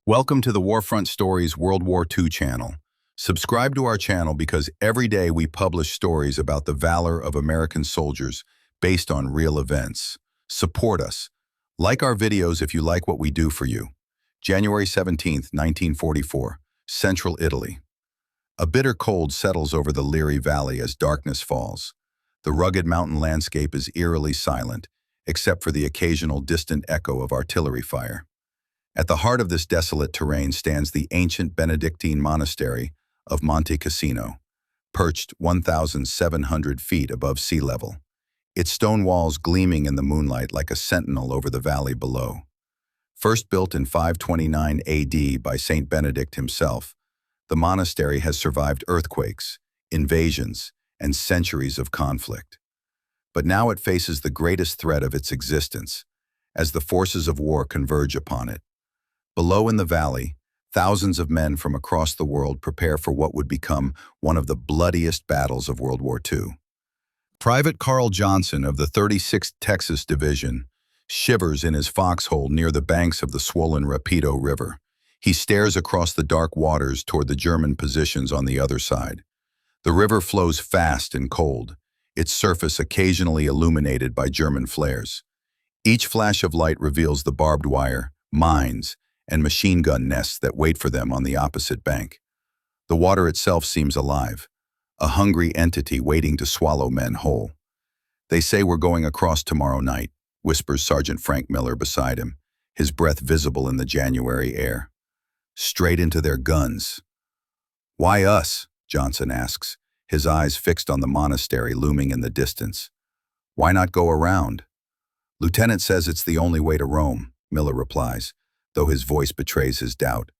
Welcome to the Warfront Stories World War II channel. Subscribe to our channel because every day we publish stories about the valor of American soldiers based on real events. Support us. Like our videos if you like what we do for you. January 17, 1944, Central Italy. A bitter cold settles over the Liri Valley as darkness falls. The rugged mountain landscape is eerily silent, except for the occasional distant echo of artillery fire. At the heart of this desolate terrain stands the ancient Benedictine monastery of Monte Cassino, perched 1,700 feet above sea level, its stone walls gleaming in the moonlight like a sentinel over the valley below. First built in 529 AD by Saint Benedict himself, the monastery has survived earthquakes, invasions, and centuries of conflict. But now it faces the greatest threat of its existence, as the forces of war converge upon it. Below in the valley, thousands of men from across the world prepare for what would become one of the bloodiest battles of World War II. Private Carl Johnson of the 36th Texas Division shivers in his foxhole near the banks of the swollen Rapido River. He stares across the dark waters toward the German positions on the other side. The river flows fast and cold, its surface occasionally illuminated by German flares. Each flash of light reveals the barbed wire, mines, and machine gun nests that wait for them on the opposite bank. The water itself seems alive, a hungry entity waiting to swallow men whole. "They say we're going across tomorrow night," whispers Sergeant Frank Miller beside him, his breath visible in the January air. "Straight into their guns." "Why us?" Johnson asks, his eyes fixed on the monastery looming in the distance. "Why not go around?" "Lieutenant says it's the only way to Rome," Miller replies, though his voice betrays his doubt.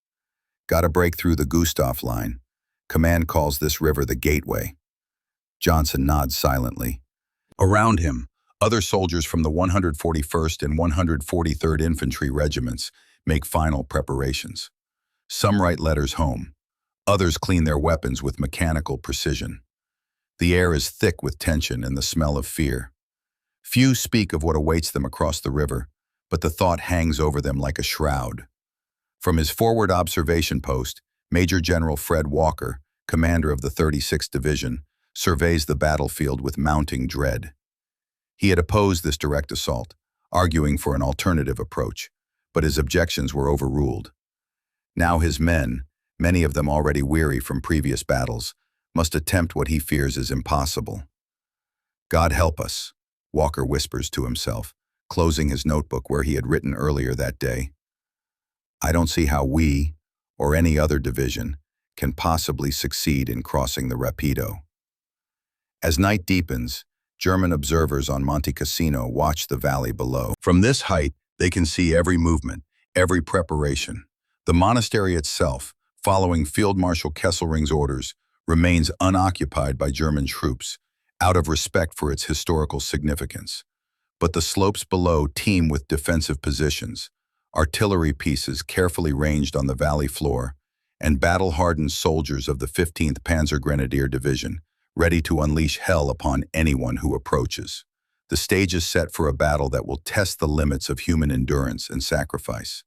"Gotta break through the Gustav line. Command calls this river the Gateway." Johnson nods silently. Around him, other soldiers from the 141st and 143rd Infantry Regiments make final preparations. Some write letters home. Others clean their weapons with mechanical precision. The air is thick with tension and the smell of fear. Few speak of what awaits them across the river, but the thought hangs over them like a shroud. From his forward observation post, Major General Fred Walker, commander of the 36th Division, surveys the battlefield with mounting dread. He had opposed this direct assault, arguing for an alternative approach, but his objections were overruled. Now his men, many of them already weary from previous battles, must attempt what he fears is impossible. "God help us," Walker whispers to himself, closing his notebook where he had written earlier that day. "I don't see how we, or any other division, can possibly succeed in crossing the Rapido." As night deepens, German observers on Monte Cassino watch the valley below. From this height, they can see every movement, every preparation. The monastery itself, following Field Marshal Kesselring's orders, remains unoccupied by German troops, out of respect for its historical significance. But the slopes below teem with defensive positions, artillery pieces carefully ranged on the valley floor, and battle-hardened soldiers of the 15th Panzer Grenadier Division, ready to unleash hell upon anyone who approaches. The stage is set for a battle that will test the limits of human endurance and sacrifice.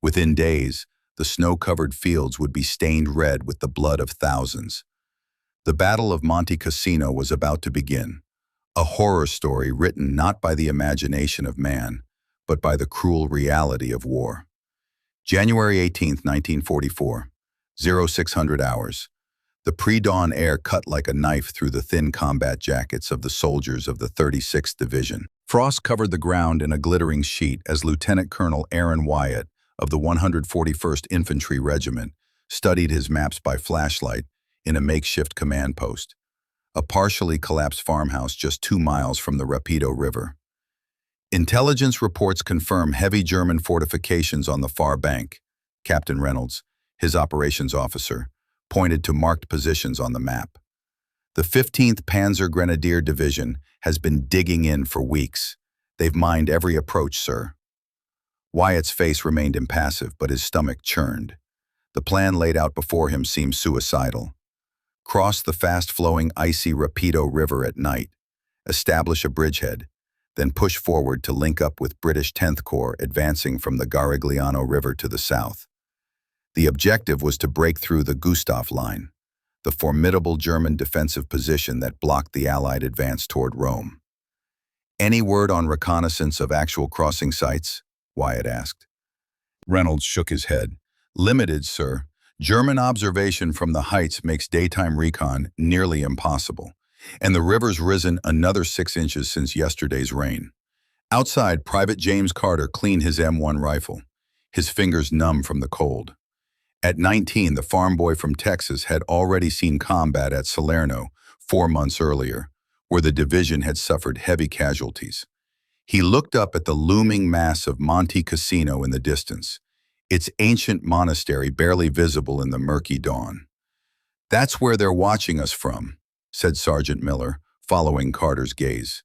Within days, the snow-covered fields would be stained red with the blood of thousands. The Battle of Monte Cassino was about to begin, a horror story written not by the imagination of man, but by the cruel reality of war. January 18, 1944, 0600 hours. The pre-dawn air cut like a knife through the thin combat jackets of the soldiers of the 36th Division. Frost covered the ground in a glittering sheet as Lieutenant Colonel Aaron Wyatt of the 141st Infantry Regiment studied his maps by flashlight in a makeshift command post, a partially collapsed farmhouse just 2 miles from the Rapido River. Intelligence reports confirm heavy German fortifications on the far bank. Captain Reynolds, his operations officer, pointed to marked positions on the map. "The 15th Panzer Grenadier Division has been digging in for weeks. They've mined every approach, sir." Wyatt's face remained impassive, but his stomach churned. The plan laid out before him seemed suicidal. Cross the fast-flowing, icy Rapido River at night, establish a bridgehead, then push forward to link up with British 10th Corps advancing from the Garigliano River to the south. The objective was to break through the Gustav Line, the formidable German defensive position that blocked the Allied advance toward Rome. "Any word on reconnaissance of actual crossing sites?" Wyatt asked. Reynolds shook his head. "Limited, sir. German observation from the heights makes daytime recon nearly impossible, and the river's risen another 6 inches since yesterday's rain." Outside, Private James Carter cleaned his M1 rifle, his fingers numb from the cold. At 19, the farm boy from Texas had already seen combat at Salerno 4 months earlier, where the division had suffered heavy casualties. He looked up at the looming mass of Monte Cassino in the distance, its ancient monastery barely visible in the murky dawn. "That's where they're watching us from," said Sergeant Miller, following Carter's gaze.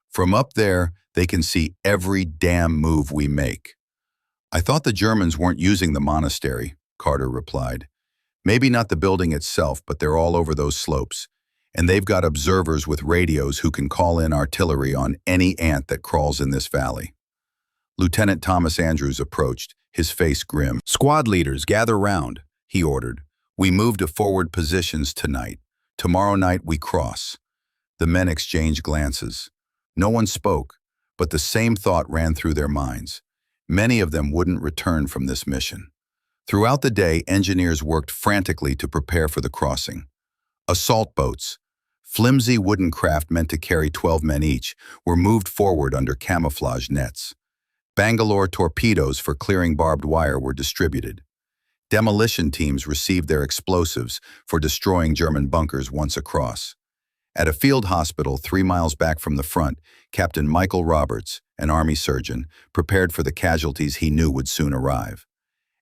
"From up there, they can see every damn move we make." "I thought the Germans weren't using the monastery," Carter replied. "Maybe not the building itself, but they're all over those slopes. And they've got observers with radios who can call in artillery on any ant that crawls in this valley." Lieutenant Thomas Andrews approached, his face grim. "Squad leaders, gather round," he ordered. "We move to forward positions tonight. Tomorrow night we cross." The men exchanged glances. No one spoke, but the same thought ran through their minds. Many of them wouldn't return from this mission. Throughout the day, engineers worked frantically to prepare for the crossing. Assault boats, flimsy wooden craft meant to carry 12 men each, were moved forward under camouflage nets. Bangalore torpedoes for clearing barbed wire were distributed. Demolition teams received their explosives for destroying German bunkers once across. At a field hospital 3 miles back from the front, Captain Michael Roberts, an Army surgeon, prepared for the casualties he knew would soon arrive.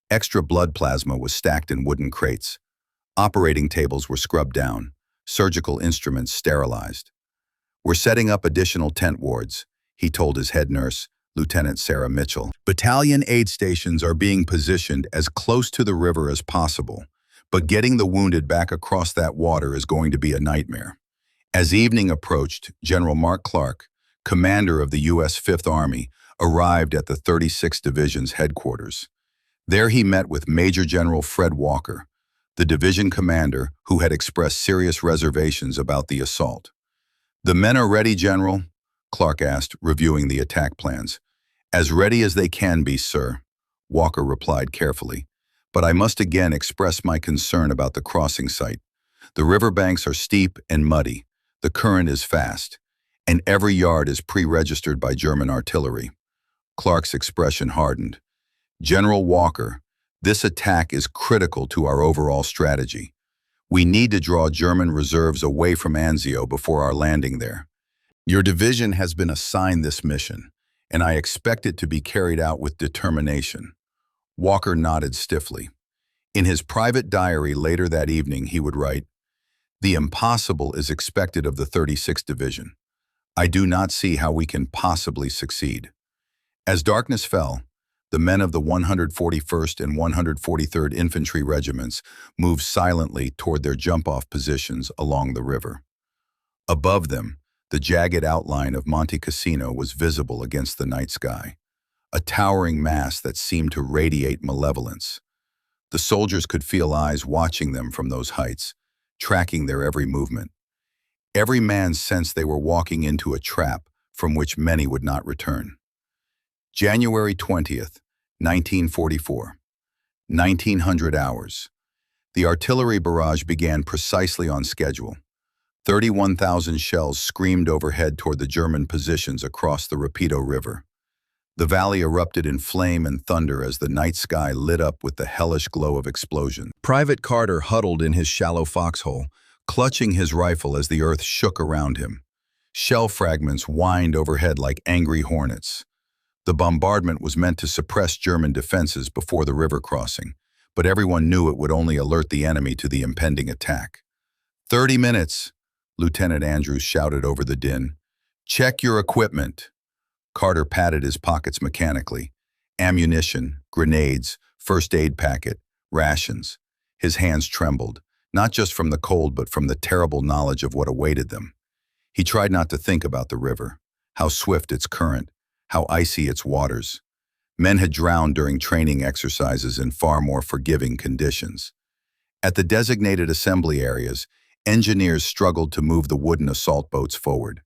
Extra blood plasma was stacked in wooden crates. Operating tables were scrubbed down, surgical instruments sterilized. "We're setting up additional tent wards," he told his head nurse, Lieutenant Sarah Mitchell. "Battalion aid stations are being positioned as close to the river as possible, but getting the wounded back across that water is going to be a nightmare." As evening approached, General Mark Clark, commander of the U.S. Fifth Army, arrived at the 36th Division's headquarters. There he met with Major General Fred Walker, the division commander who had expressed serious reservations about the assault. "The men are ready, General?" Clark asked, reviewing the attack plans. "As ready as they can be, sir," Walker replied carefully. "But I must again express my concern about the crossing site. The riverbanks are steep and muddy, the current is fast, and every yard is pre-registered by German artillery." Clark's expression hardened. "General Walker, this attack is critical to our overall strategy. We need to draw German reserves away from Anzio before our landing there. Your division has been assigned this mission, and I expect it to be carried out with determination." Walker nodded stiffly. In his private diary later that evening, he would write, "The impossible is expected of the 36th Division. I do not see how we can possibly succeed." As darkness fell, the men of the 141st and 143rd Infantry Regiments moved silently toward their jump-off positions along the river. Above them, the jagged outline of Monte Cassino was visible against the night sky, a towering mass that seemed to radiate malevolence. The soldiers could feel eyes watching them from those heights, tracking their every movement. Every man sensed they were walking into a trap from which many would not return. January 20th, 1944. 1900 hours. The artillery barrage began precisely on schedule. 31,000 shells screamed overhead toward the German positions across the Rapido River. The valley erupted in flame and thunder as the night sky lit up with the hellish glow of explosion. Private Carter huddled in his shallow foxhole, clutching his rifle as the earth shook around him. Shell fragments whined overhead like angry hornets. The bombardment was meant to suppress German defenses before the river crossing, but everyone knew it would only alert the enemy to the impending attack. 30 minutes, Lieutenant Andrews shouted over the din. "Check your equipment." Carter patted his pockets mechanically. Ammunition, grenades, first aid packet, rations. His hands trembled, not just from the cold but from the terrible knowledge of what awaited them. He tried not to think about the river, how swift its current, how icy its waters. Men had drowned during training exercises in far more forgiving conditions. At the designated assembly areas, engineers struggled to move the wooden assault boats forward.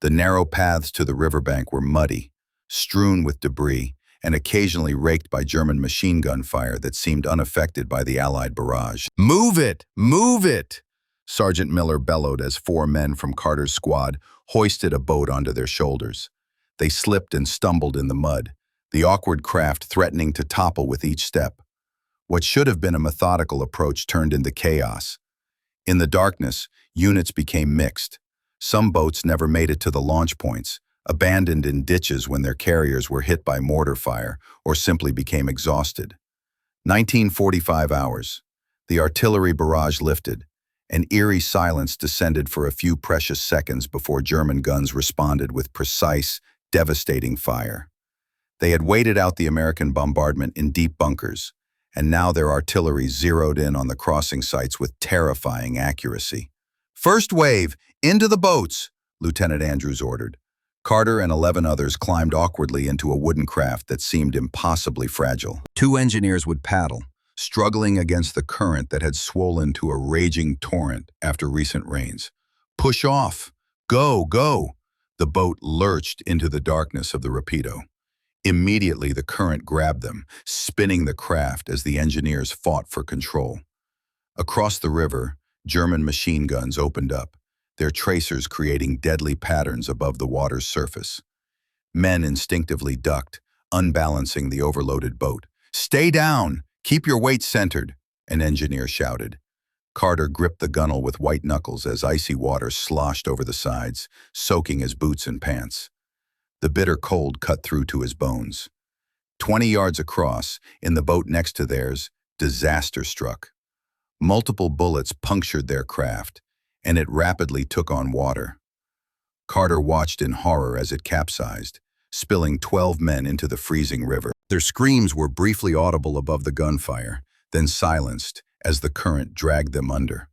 The narrow paths to the riverbank were muddy, strewn with debris, and occasionally raked by German machine gun fire that seemed unaffected by the Allied barrage. "Move it! Move it!" Sergeant Miller bellowed as 4 men from Carter's squad hoisted a boat onto their shoulders. They slipped and stumbled in the mud, the awkward craft threatening to topple with each step. What should have been a methodical approach turned into chaos. In the darkness, units became mixed. Some boats never made it to the launch points, abandoned in ditches when their carriers were hit by mortar fire or simply became exhausted. 1945 hours. The artillery barrage lifted. An eerie silence descended for a few precious seconds before German guns responded with precise, devastating fire. They had waited out the American bombardment in deep bunkers, and now their artillery zeroed in on the crossing sites with terrifying accuracy. "First wave, into the boats," Lieutenant Andrews ordered. Carter and 11 others climbed awkwardly into a wooden craft that seemed impossibly fragile. 2 engineers would paddle, struggling against the current that had swollen to a raging torrent after recent rains. "Push off! Go, go!" The boat lurched into the darkness of the Rapido. Immediately, the current grabbed them, spinning the craft as the engineers fought for control. Across the river, German machine guns opened up, their tracers creating deadly patterns above the water's surface. Men instinctively ducked, unbalancing the overloaded boat. "Stay down! Keep your weight centered," an engineer shouted. Carter gripped the gunwale with white knuckles as icy water sloshed over the sides, soaking his boots and pants. The bitter cold cut through to his bones. 20 yards across, in the boat next to theirs, disaster struck. Multiple bullets punctured their craft, and it rapidly took on water. Carter watched in horror as it capsized, spilling 12 men into the freezing river. Their screams were briefly audible above the gunfire, then silenced as the current dragged them under,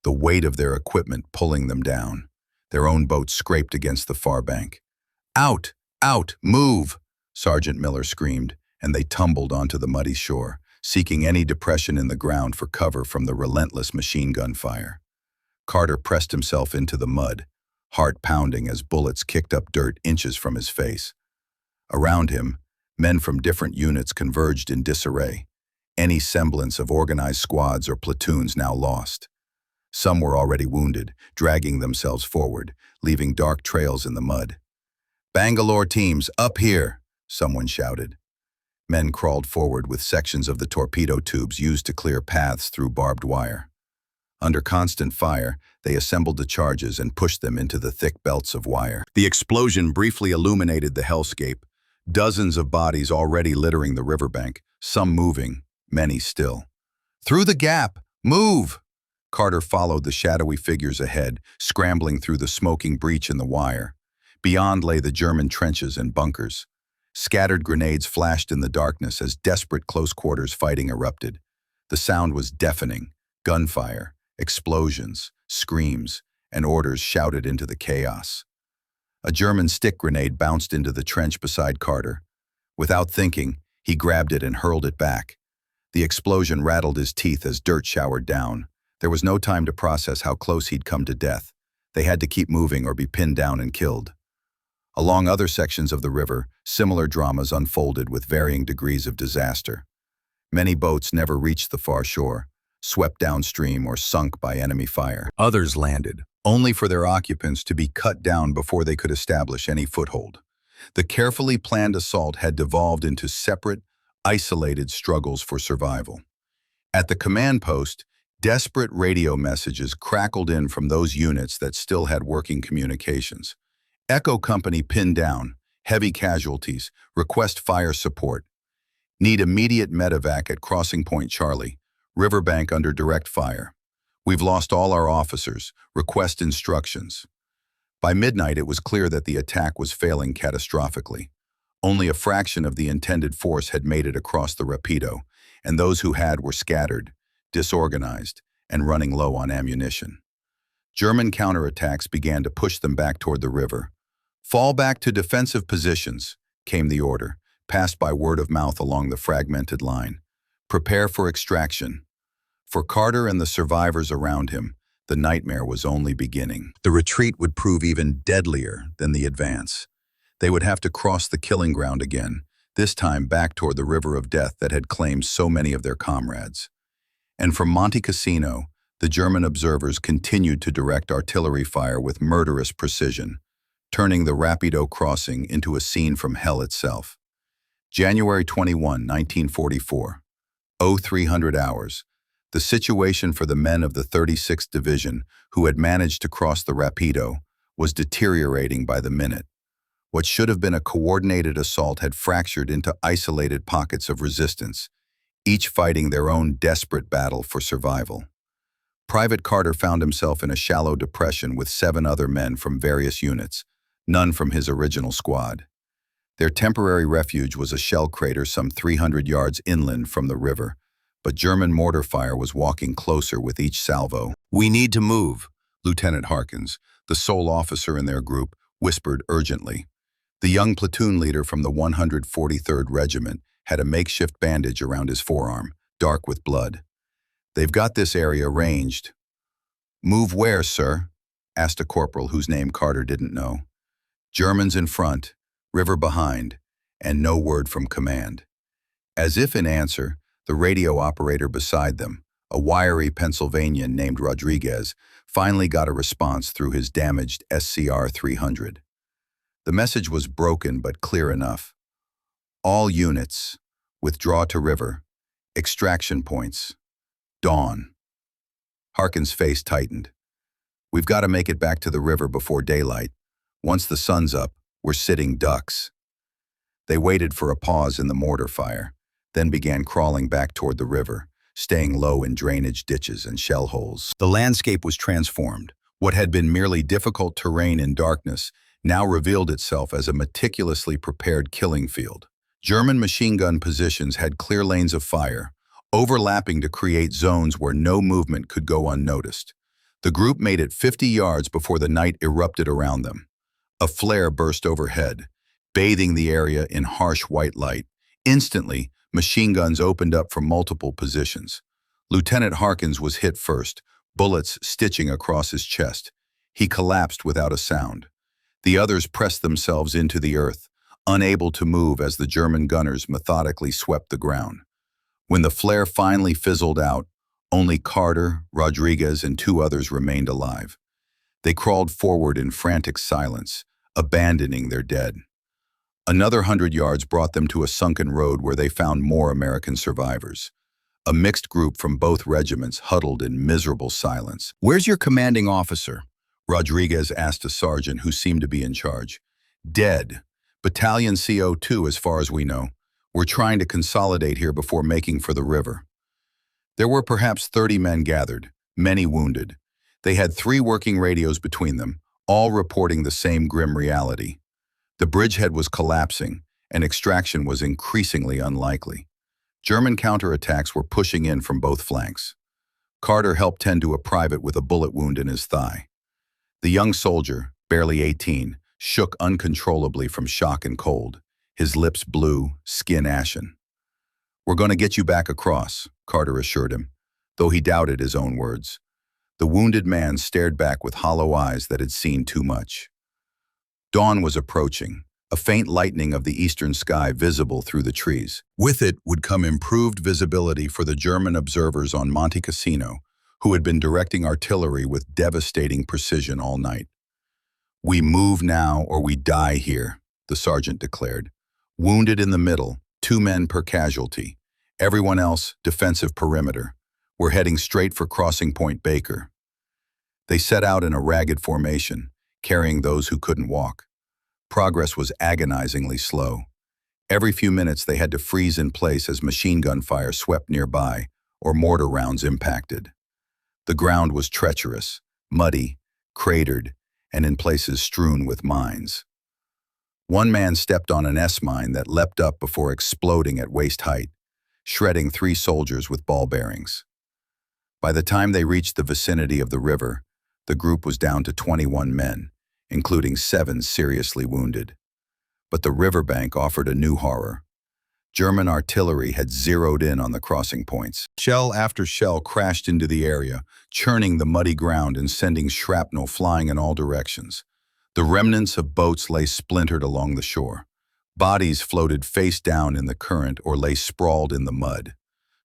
the weight of their equipment pulling them down. Their own boat scraped against the far bank. "Out! Out! Move!" Sergeant Miller screamed, and they tumbled onto the muddy shore, seeking any depression in the ground for cover from the relentless machine gun fire. Carter pressed himself into the mud, heart pounding as bullets kicked up dirt inches from his face. Around him, men from different units converged in disarray, any semblance of organized squads or platoons now lost. Some were already wounded, dragging themselves forward, leaving dark trails in the mud. "Bangalore teams, up here!" someone shouted. Men crawled forward with sections of the torpedo tubes used to clear paths through barbed wire. Under constant fire, they assembled the charges and pushed them into the thick belts of wire. The explosion briefly illuminated the hellscape, dozens of bodies already littering the riverbank, some moving, many still. "Through the gap! Move!" Carter followed the shadowy figures ahead, scrambling through the smoking breach in the wire. Beyond lay the German trenches and bunkers. Scattered grenades flashed in the darkness as desperate close-quarters fighting erupted. The sound was deafening: gunfire, explosions, screams, and orders shouted into the chaos. A German stick grenade bounced into the trench beside Carter. Without thinking, he grabbed it and hurled it back. The explosion rattled his teeth as dirt showered down. There was no time to process how close he'd come to death. They had to keep moving or be pinned down and killed. Along other sections of the river, similar dramas unfolded with varying degrees of disaster. Many boats never reached the far shore, swept downstream or sunk by enemy fire. Others landed, only for their occupants to be cut down before they could establish any foothold. The carefully planned assault had devolved into separate, isolated struggles for survival. At the command post, desperate radio messages crackled in from those units that still had working communications. Echo Company pinned down, heavy casualties, request fire support. Need immediate medevac at Crossing Point Charlie, riverbank under direct fire. We've lost all our officers, request instructions. By midnight, it was clear that the attack was failing catastrophically. Only a fraction of the intended force had made it across the Rapido, and those who had were scattered, disorganized, and running low on ammunition. German counterattacks began to push them back toward the river. "Fall back to defensive positions," came the order, passed by word of mouth along the fragmented line. Prepare for extraction. For Carter and the survivors around him, the nightmare was only beginning. The retreat would prove even deadlier than the advance. They would have to cross the killing ground again, this time back toward the river of death that had claimed so many of their comrades. And from Monte Cassino, the German observers continued to direct artillery fire with murderous precision, turning the Rapido crossing into a scene from hell itself. January 21, 1944. 0300 hours. The situation for the men of the 36th Division who had managed to cross the Rapido was deteriorating by the minute. What should have been a coordinated assault had fractured into isolated pockets of resistance, each fighting their own desperate battle for survival. Private Carter found himself in a shallow depression with 7 other men from various units, none from his original squad. Their temporary refuge was a shell crater some 300 yards inland from the river, but German mortar fire was walking closer with each salvo. "We need to move," Lieutenant Harkins, the sole officer in their group, whispered urgently. The young platoon leader from the 143rd Regiment had a makeshift bandage around his forearm, dark with blood. "They've got this area ranged." "Move where, sir?" asked a corporal whose name Carter didn't know. "Germans in front, river behind," and no word from command. As if in answer, the radio operator beside them, a wiry Pennsylvanian named Rodriguez, finally got a response through his damaged SCR 300. The message was broken but clear enough. "All units, withdraw to river. Extraction points. Dawn." Harkin's face tightened. "We've got to make it back to the river before daylight. Once the sun's up, we're sitting ducks." They waited for a pause in the mortar fire, then began crawling back toward the river, staying low in drainage ditches and shell holes. The landscape was transformed. What had been merely difficult terrain in darkness now revealed itself as a meticulously prepared killing field. German machine gun positions had clear lanes of fire, overlapping to create zones where no movement could go unnoticed. The group made it 50 yards before the night erupted around them. A flare burst overhead, bathing the area in harsh white light. Instantly, machine guns opened up from multiple positions. Lieutenant Harkins was hit first, bullets stitching across his chest. He collapsed without a sound. The others pressed themselves into the earth, unable to move as the German gunners methodically swept the ground. When the flare finally fizzled out, only Carter, Rodriguez, and 2 others remained alive. They crawled forward in frantic silence, abandoning their dead. Another 100 yards brought them to a sunken road where they found more American survivors. A mixed group from both regiments huddled in miserable silence. "Where's your commanding officer?" Rodriguez asked a sergeant who seemed to be in charge. "Dead. Battalion CO2 as far as we know. We're trying to consolidate here before making for the river." There were perhaps 30 men gathered, many wounded. They had 3 working radios between them, all reporting the same grim reality. The bridgehead was collapsing, and extraction was increasingly unlikely. German counterattacks were pushing in from both flanks. Carter helped tend to a private with a bullet wound in his thigh. The young soldier, barely 18, shook uncontrollably from shock and cold, his lips blue, skin ashen. "We're going to get you back across," Carter assured him, though he doubted his own words. The wounded man stared back with hollow eyes that had seen too much. Dawn was approaching, a faint lightening of the eastern sky visible through the trees. With it would come improved visibility for the German observers on Monte Cassino, who had been directing artillery with devastating precision all night. "We move now or we die here," the sergeant declared. "Wounded in the middle, 2 men per casualty. Everyone else, defensive perimeter. We're heading straight for Crossing Point Baker." They set out in a ragged formation, carrying those who couldn't walk. Progress was agonizingly slow. Every few minutes they had to freeze in place as machine gun fire swept nearby or mortar rounds impacted. The ground was treacherous, muddy, cratered, and in places strewn with mines. One man stepped on an S-mine that leapt up before exploding at waist height, shredding 3 soldiers with ball bearings. By the time they reached the vicinity of the river, the group was down to 21 men, including 7 seriously wounded. But the riverbank offered a new horror, German artillery had zeroed in on the crossing points. Shell after shell crashed into the area, churning the muddy ground and sending shrapnel flying in all directions. The remnants of boats lay splintered along the shore. Bodies floated face down in the current or lay sprawled in the mud.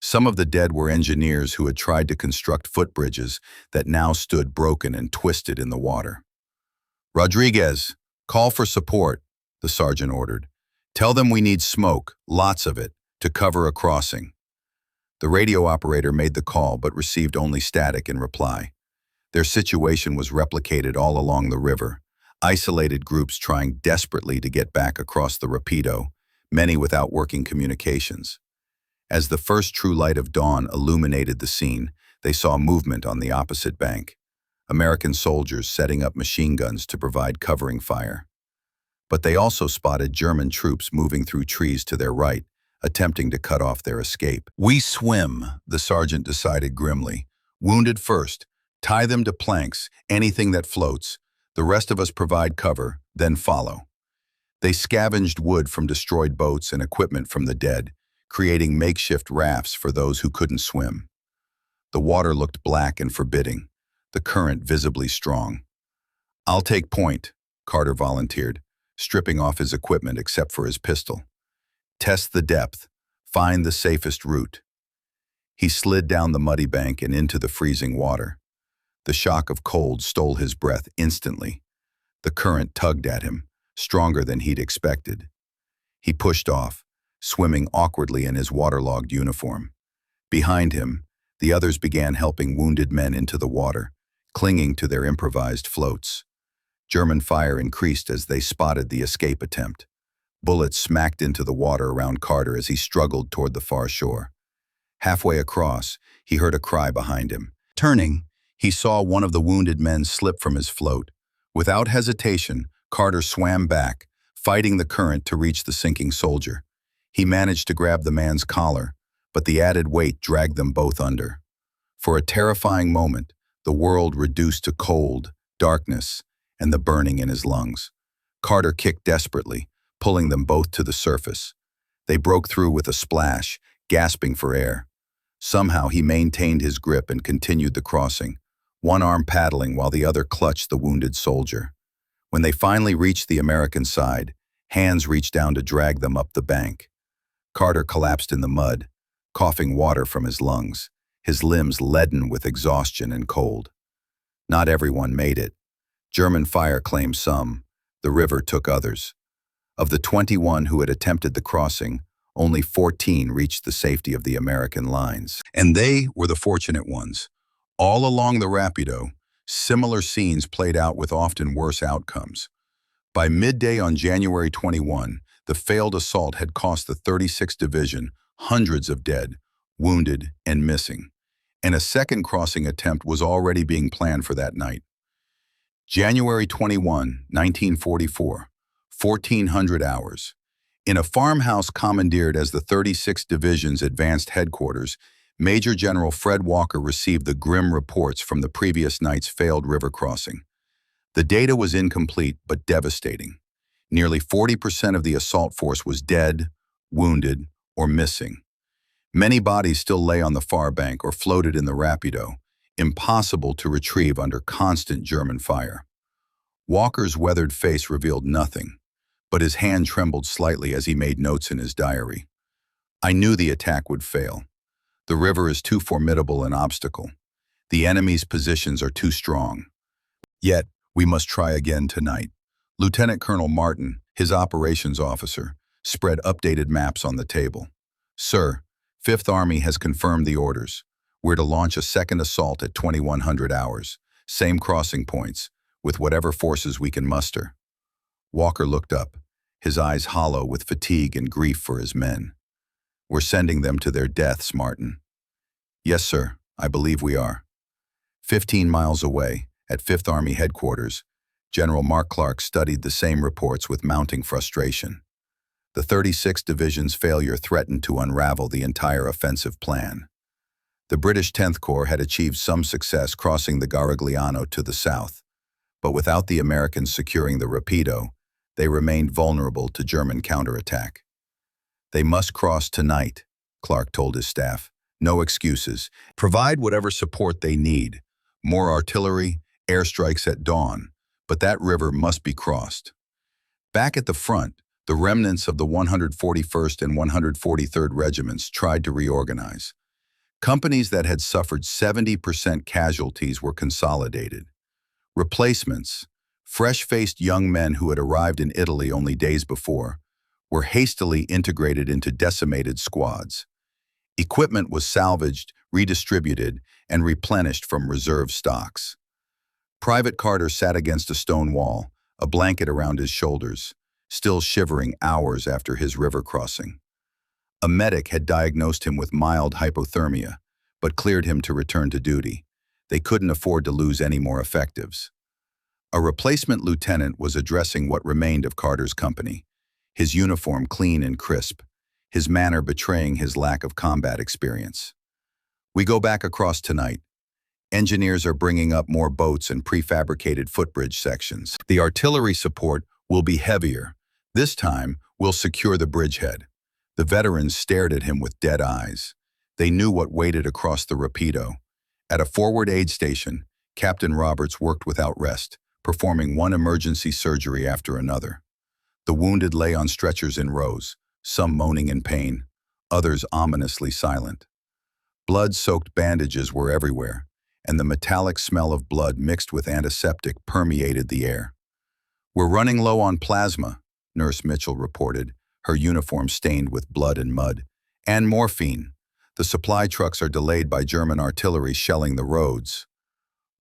Some of the dead were engineers who had tried to construct footbridges that now stood broken and twisted in the water. "Rodriguez, call for support," the sergeant ordered. "Tell them we need smoke, lots of it, to cover a crossing." The radio operator made the call but received only static in reply. Their situation was replicated all along the river, isolated groups trying desperately to get back across the Rapido, many without working communications. As the first true light of dawn illuminated the scene, they saw movement on the opposite bank. American soldiers setting up machine guns to provide covering fire. But they also spotted German troops moving through trees to their right, attempting to cut off their escape. "We swim," the sergeant decided grimly. "Wounded first. Tie them to planks, anything that floats. The rest of us provide cover, then follow." They scavenged wood from destroyed boats and equipment from the dead, creating makeshift rafts for those who couldn't swim. The water looked black and forbidding, the current visibly strong. "I'll take point," Carter volunteered, stripping off his equipment except for his pistol. "Test the depth. Find the safest route." He slid down the muddy bank and into the freezing water. The shock of cold stole his breath instantly. The current tugged at him, stronger than he'd expected. He pushed off, swimming awkwardly in his waterlogged uniform. Behind him, the others began helping wounded men into the water, clinging to their improvised floats. German fire increased as they spotted the escape attempt. Bullets smacked into the water around Carter as he struggled toward the far shore. Halfway across, he heard a cry behind him. Turning, he saw one of the wounded men slip from his float. Without hesitation, Carter swam back, fighting the current to reach the sinking soldier. He managed to grab the man's collar, but the added weight dragged them both under. For a terrifying moment, the world reduced to cold, darkness, and the burning in his lungs. Carter kicked desperately, pulling them both to the surface. They broke through with a splash, gasping for air. Somehow he maintained his grip and continued the crossing, one arm paddling while the other clutched the wounded soldier. When they finally reached the American side, hands reached down to drag them up the bank. Carter collapsed in the mud, coughing water from his lungs, his limbs leaden with exhaustion and cold. Not everyone made it. German fire claimed some. The river took others. Of the 21 who had attempted the crossing, only 14 reached the safety of the American lines. And they were the fortunate ones. All along the Rapido, similar scenes played out with often worse outcomes. By midday on January 21, the failed assault had cost the 36th Division hundreds of dead, wounded, and missing. And a second crossing attempt was already being planned for that night. January 21, 1944, 1400 hours. In a farmhouse commandeered as the 36th Division's advanced headquarters, Major General Fred Walker received the grim reports from the previous night's failed river crossing. The data was incomplete but devastating. Nearly 40% of the assault force was dead, wounded, or missing. Many bodies still lay on the far bank or floated in the Rapido, impossible to retrieve under constant German fire. Walker's weathered face revealed nothing, but his hand trembled slightly as he made notes in his diary. "I knew the attack would fail. The river is too formidable an obstacle. The enemy's positions are too strong. Yet, we must try again tonight." Lieutenant Colonel Martin, his operations officer, spread updated maps on the table. "Sir, 5th Army has confirmed the orders. We're to launch a second assault at 2100 hours, same crossing points, with whatever forces we can muster." Walker looked up, his eyes hollow with fatigue and grief for his men. "We're sending them to their deaths, Martin." "Yes, sir, I believe we are." 15 miles away, at 5th Army headquarters, General Mark Clark studied the same reports with mounting frustration. The 36th Division's failure threatened to unravel the entire offensive plan. The British 10th Corps had achieved some success crossing the Garigliano to the south, but without the Americans securing the Rapido, they remained vulnerable to German counterattack. They must cross tonight, Clark told his staff. No excuses. Provide whatever support they need. More artillery, airstrikes at dawn. But that river must be crossed. Back at the front, the remnants of the 141st and 143rd Regiments tried to reorganize. Companies that had suffered 70% casualties were consolidated. Replacements, fresh-faced young men who had arrived in Italy only days before, were hastily integrated into decimated squads. Equipment was salvaged, redistributed, and replenished from reserve stocks. Private Carter sat against a stone wall, a blanket around his shoulders, still shivering hours after his river crossing. A medic had diagnosed him with mild hypothermia, but cleared him to return to duty. They couldn't afford to lose any more effectives. A replacement lieutenant was addressing what remained of Carter's company, his uniform clean and crisp, his manner betraying his lack of combat experience. We go back across tonight. Engineers are bringing up more boats and prefabricated footbridge sections. The artillery support will be heavier. This time, we'll secure the bridgehead. The veterans stared at him with dead eyes. They knew what waited across the Rapido. At a forward aid station, Captain Roberts worked without rest, performing one emergency surgery after another. The wounded lay on stretchers in rows, some moaning in pain, others ominously silent. Blood-soaked bandages were everywhere, and the metallic smell of blood mixed with antiseptic permeated the air. "We're running low on plasma," Nurse Mitchell reported, her uniform stained with blood and mud, "and morphine. The supply trucks are delayed by German artillery shelling the roads."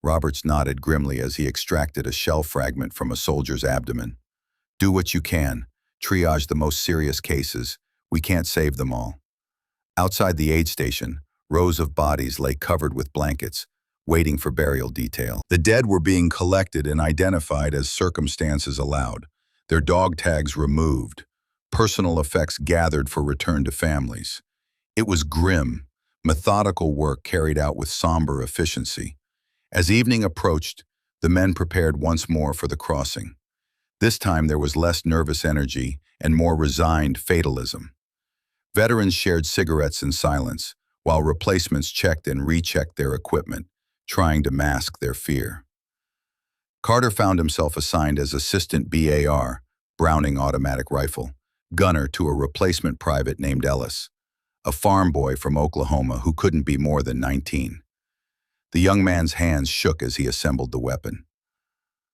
Roberts nodded grimly as he extracted a shell fragment from a soldier's abdomen. "Do what you can. Triage the most serious cases. We can't save them all." Outside the aid station, rows of bodies lay covered with blankets, waiting for burial detail. The dead were being collected and identified as circumstances allowed, their dog tags removed, personal effects gathered for return to families. It was grim, methodical work carried out with somber efficiency. As evening approached, the men prepared once more for the crossing. This time there was less nervous energy and more resigned fatalism. Veterans shared cigarettes in silence, while replacements checked and rechecked their equipment, trying to mask their fear. Carter found himself assigned as Assistant BAR, Browning Automatic Rifle, gunner to a replacement private named Ellis, a farm boy from Oklahoma who couldn't be more than 19. The young man's hands shook as he assembled the weapon.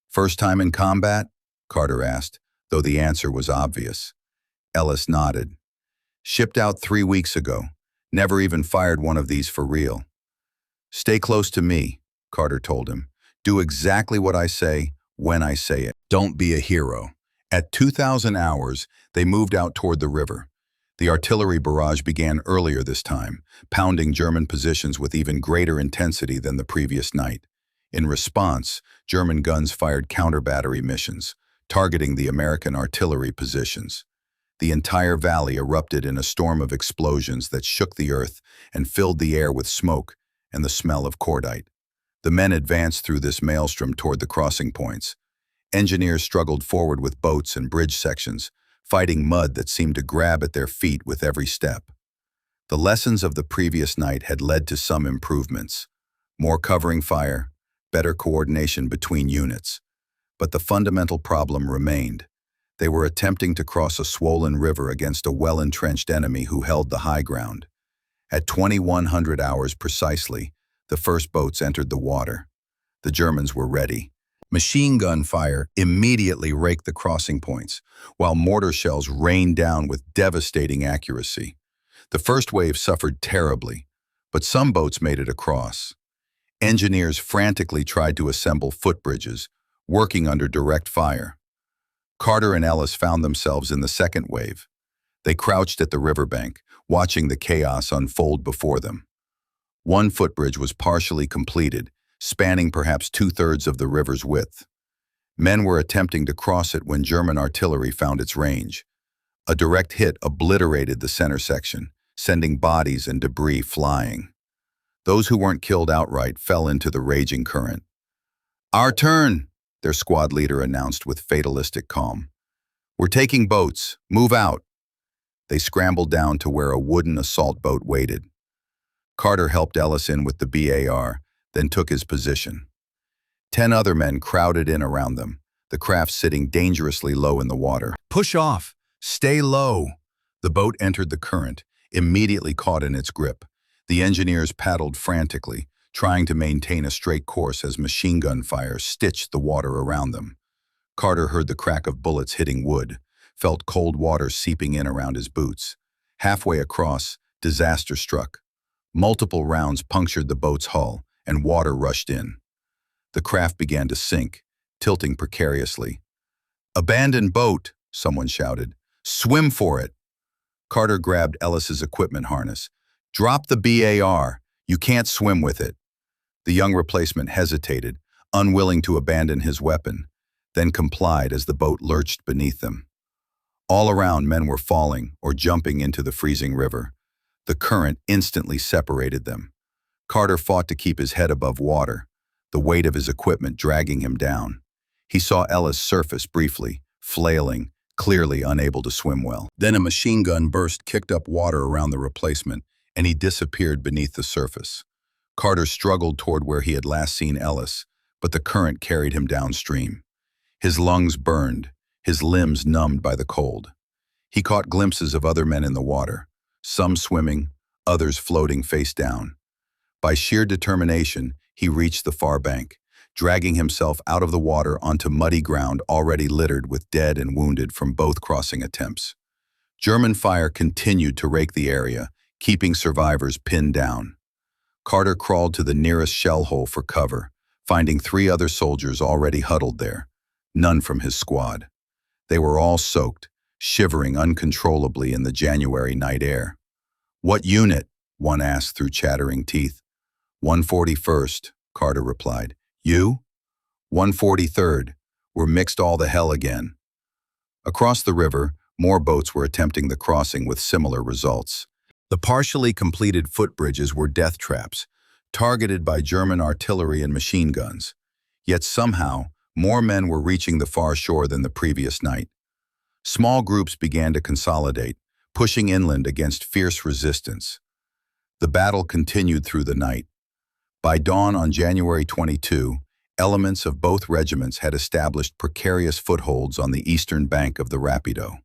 "First time in combat?" Carter asked, though the answer was obvious. Ellis nodded. "Shipped out 3 weeks ago. Never even fired one of these for real." "Stay close to me," Carter told him. "Do exactly what I say, when I say it. Don't be a hero." At 2,000 hours, they moved out toward the river. The artillery barrage began earlier this time, pounding German positions with even greater intensity than the previous night. In response, German guns fired counter-battery missions, targeting the American artillery positions. The entire valley erupted in a storm of explosions that shook the earth and filled the air with smoke and the smell of cordite. The men advanced through this maelstrom toward the crossing points. Engineers struggled forward with boats and bridge sections, fighting mud that seemed to grab at their feet with every step. The lessons of the previous night had led to some improvements. More covering fire, better coordination between units. But the fundamental problem remained. They were attempting to cross a swollen river against a well-entrenched enemy who held the high ground. At 2100 hours precisely, the first boats entered the water. The Germans were ready. Machine gun fire immediately raked the crossing points, while mortar shells rained down with devastating accuracy. The first wave suffered terribly, but some boats made it across. Engineers frantically tried to assemble footbridges, working under direct fire. Carter and Ellis found themselves in the second wave. They crouched at the riverbank, watching the chaos unfold before them. One footbridge was partially completed, spanning perhaps 2/3 of the river's width. Men were attempting to cross it when German artillery found its range. A direct hit obliterated the center section, sending bodies and debris flying. Those who weren't killed outright fell into the raging current. "Our turn," their squad leader announced with fatalistic calm. "We're taking boats. Move out." They scrambled down to where a wooden assault boat waited. Carter helped Ellis in with the BAR, then took his position. 10 other men crowded in around them, the craft sitting dangerously low in the water. "Push off! Stay low!" The boat entered the current, immediately caught in its grip. The engineers paddled frantically, trying to maintain a straight course as machine gun fire stitched the water around them. Carter heard the crack of bullets hitting wood, felt cold water seeping in around his boots. Halfway across, disaster struck. Multiple rounds punctured the boat's hull, and water rushed in. The craft began to sink, tilting precariously. "Abandon boat!" someone shouted. "Swim for it!" Carter grabbed Ellis's equipment harness. "Drop the BAR. You can't swim with it." The young replacement hesitated, unwilling to abandon his weapon, then complied as the boat lurched beneath them. All around, men were falling or jumping into the freezing river. The current instantly separated them. Carter fought to keep his head above water, the weight of his equipment dragging him down. He saw Ellis surface briefly, flailing, clearly unable to swim well. Then a machine gun burst kicked up water around the replacement, and he disappeared beneath the surface. Carter struggled toward where he had last seen Ellis, but the current carried him downstream. His lungs burned, his limbs numbed by the cold. He caught glimpses of other men in the water, some swimming, others floating face down. By sheer determination, he reached the far bank, dragging himself out of the water onto muddy ground already littered with dead and wounded from both crossing attempts. German fire continued to rake the area, keeping survivors pinned down. Carter crawled to the nearest shell hole for cover, finding 3 other soldiers already huddled there, none from his squad. They were all soaked, shivering uncontrollably in the January night air. "What unit?" one asked through chattering teeth. 141st, Carter replied. "You?" 143rd. We're mixed all the hell again. Across the river, more boats were attempting the crossing with similar results. The partially completed footbridges were death traps, targeted by German artillery and machine guns. Yet somehow, more men were reaching the far shore than the previous night. Small groups began to consolidate, pushing inland against fierce resistance. The battle continued through the night. By dawn on January 22, elements of both regiments had established precarious footholds on the eastern bank of the Rapido.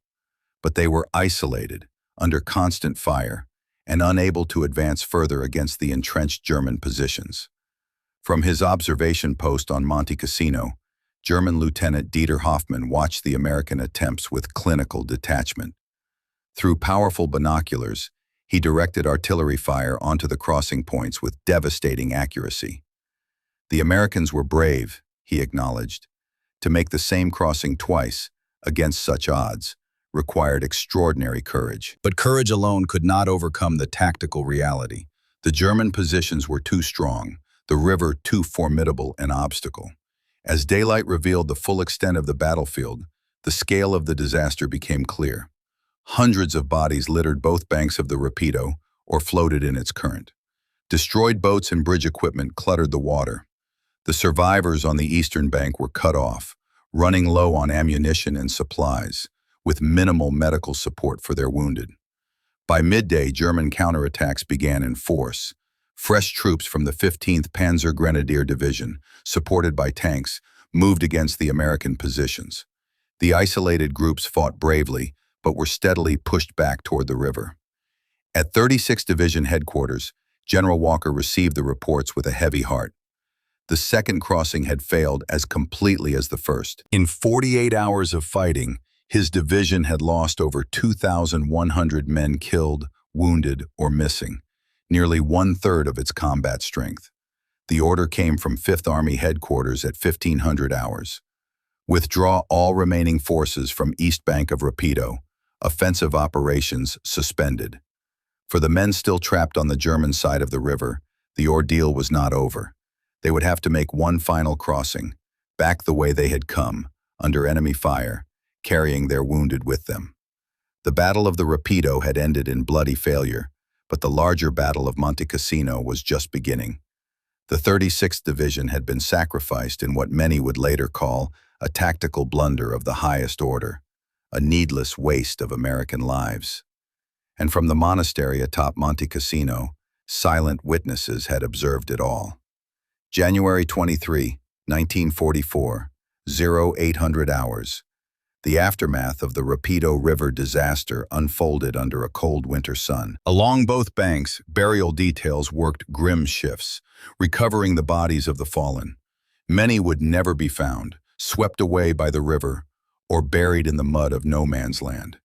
But they were isolated, under constant fire, and unable to advance further against the entrenched German positions. From his observation post on Monte Cassino, German Lieutenant Dieter Hoffmann watched the American attempts with clinical detachment. Through powerful binoculars, he directed artillery fire onto the crossing points with devastating accuracy. The Americans were brave, he acknowledged. To make the same crossing twice, against such odds, required extraordinary courage. But courage alone could not overcome the tactical reality. The German positions were too strong, the river too formidable an obstacle. As daylight revealed the full extent of the battlefield, the scale of the disaster became clear. Hundreds of bodies littered both banks of the Rapido or floated in its current. Destroyed boats and bridge equipment cluttered the water. The survivors on the eastern bank were cut off, running low on ammunition and supplies, with minimal medical support for their wounded. By midday, German counterattacks began in force. Fresh troops from the 15th Panzer Grenadier Division, supported by tanks, moved against the American positions. The isolated groups fought bravely, but were steadily pushed back toward the river. At 36th Division headquarters, General Walker received the reports with a heavy heart. The second crossing had failed as completely as the first. In 48 hours of fighting, his division had lost over 2,100 men killed, wounded, or missing, nearly 1/3 of its combat strength. The order came from 5th Army headquarters at 1500 hours. Withdraw all remaining forces from east bank of Rapido. Offensive operations suspended. For the men still trapped on the German side of the river, the ordeal was not over. They would have to make one final crossing, back the way they had come, under enemy fire, carrying their wounded with them. The Battle of the Rapido had ended in bloody failure, but the larger Battle of Monte Cassino was just beginning. The 36th Division had been sacrificed in what many would later call a tactical blunder of the highest order, a needless waste of American lives. And from the monastery atop Monte Cassino, silent witnesses had observed it all. January 23, 1944, 0800 hours. The aftermath of the Rapido River disaster unfolded under a cold winter sun. Along both banks, burial details worked grim shifts, recovering the bodies of the fallen. Many would never be found, swept away by the river, or buried in the mud of no man's land.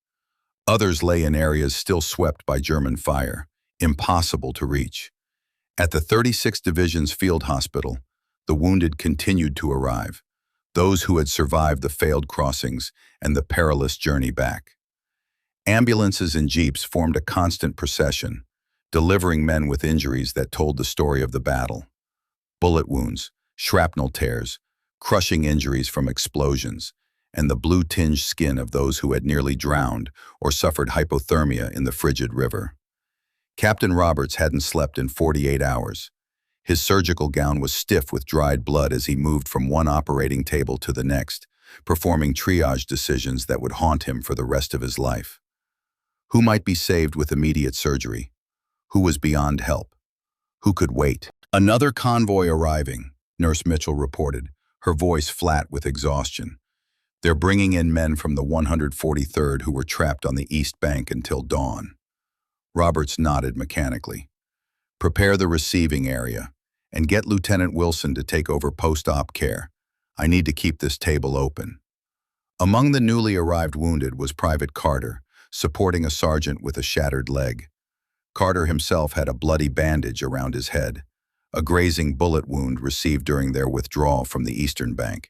Others lay in areas still swept by German fire, impossible to reach. At the 36th Division's field hospital, the wounded continued to arrive, those who had survived the failed crossings and the perilous journey back. Ambulances and jeeps formed a constant procession, delivering men with injuries that told the story of the battle. Bullet wounds, shrapnel tears, crushing injuries from explosions, and the blue-tinged skin of those who had nearly drowned or suffered hypothermia in the frigid river. Captain Roberts hadn't slept in 48 hours. His surgical gown was stiff with dried blood as he moved from one operating table to the next, performing triage decisions that would haunt him for the rest of his life. Who might be saved with immediate surgery? Who was beyond help? Who could wait? Another convoy arriving, Nurse Mitchell reported, her voice flat with exhaustion. They're bringing in men from the 143rd who were trapped on the east bank until dawn. Roberts nodded mechanically. Prepare the receiving area and get Lieutenant Wilson to take over post-op care. I need to keep this table open. Among the newly arrived wounded was Private Carter, supporting a sergeant with a shattered leg. Carter himself had a bloody bandage around his head, a grazing bullet wound received during their withdrawal from the eastern bank.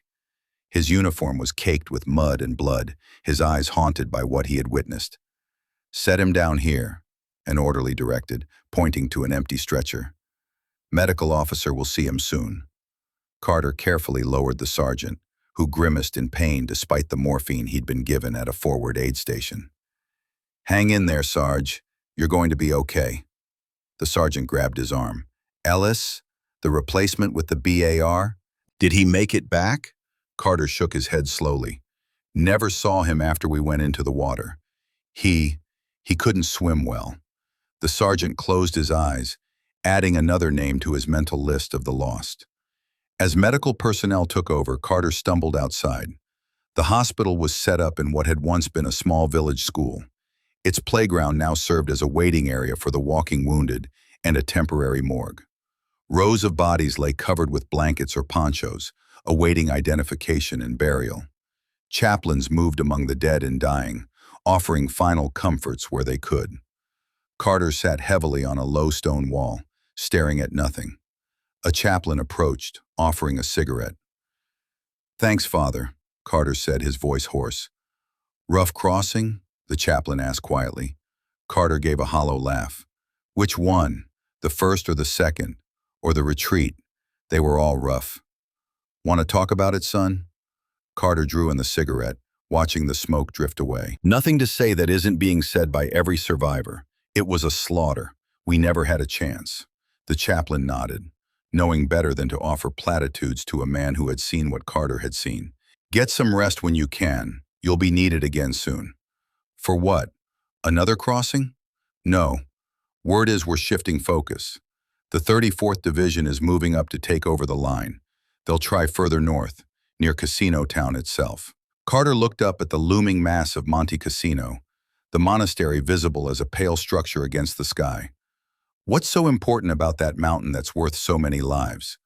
His uniform was caked with mud and blood, his eyes haunted by what he had witnessed. Set him down here, an orderly directed, pointing to an empty stretcher. Medical officer will see him soon. Carter carefully lowered the sergeant, who grimaced in pain despite the morphine he'd been given at a forward aid station. Hang in there, Sarge. You're going to be okay. The sergeant grabbed his arm. Ellis, the replacement with the BAR? Did he make it back? Carter shook his head slowly. Never saw him after we went into the water. He couldn't swim well. The sergeant closed his eyes, adding another name to his mental list of the lost. As medical personnel took over, Carter stumbled outside. The hospital was set up in what had once been a small village school. Its playground now served as a waiting area for the walking wounded and a temporary morgue. Rows of bodies lay covered with blankets or ponchos, awaiting identification and burial. Chaplains moved among the dead and dying, offering final comforts where they could. Carter sat heavily on a low stone wall, staring at nothing. A chaplain approached, offering a cigarette. Thanks, Father, Carter said, his voice hoarse. Rough crossing? The chaplain asked quietly. Carter gave a hollow laugh. Which one? The first or the second? Or the retreat? They were all rough. Want to talk about it, son? Carter drew in the cigarette, watching the smoke drift away. Nothing to say that isn't being said by every survivor. It was a slaughter. We never had a chance. The chaplain nodded, knowing better than to offer platitudes to a man who had seen what Carter had seen. Get some rest when you can. You'll be needed again soon. For what? Another crossing? No. Word is we're shifting focus. The 34th Division is moving up to take over the line. They'll try further north, near Casino Town itself. Carter looked up at the looming mass of Monte Cassino, the monastery visible as a pale structure against the sky. What's so important about that mountain that's worth so many lives?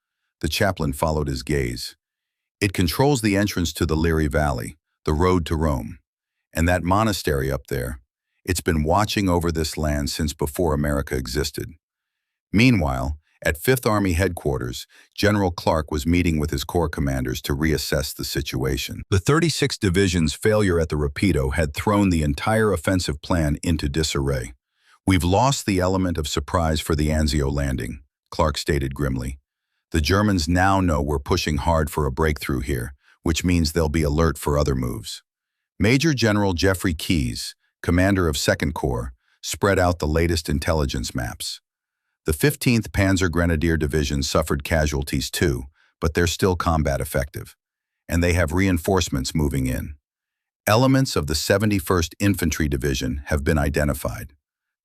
The chaplain followed his gaze. It controls the entrance to the Liri Valley, the road to Rome. And that monastery up there, it's been watching over this land since before America existed. Meanwhile, at 5th Army headquarters, General Clark was meeting with his corps commanders to reassess the situation. The 36th Division's failure at the Rapido had thrown the entire offensive plan into disarray. We've lost the element of surprise for the Anzio landing, Clark stated grimly. The Germans now know we're pushing hard for a breakthrough here, which means they'll be alert for other moves. Major General Jeffrey Keyes, commander of 2nd Corps, spread out the latest intelligence maps. The 15th Panzer Grenadier Division suffered casualties too, but they're still combat effective, and they have reinforcements moving in. Elements of the 71st Infantry Division have been identified.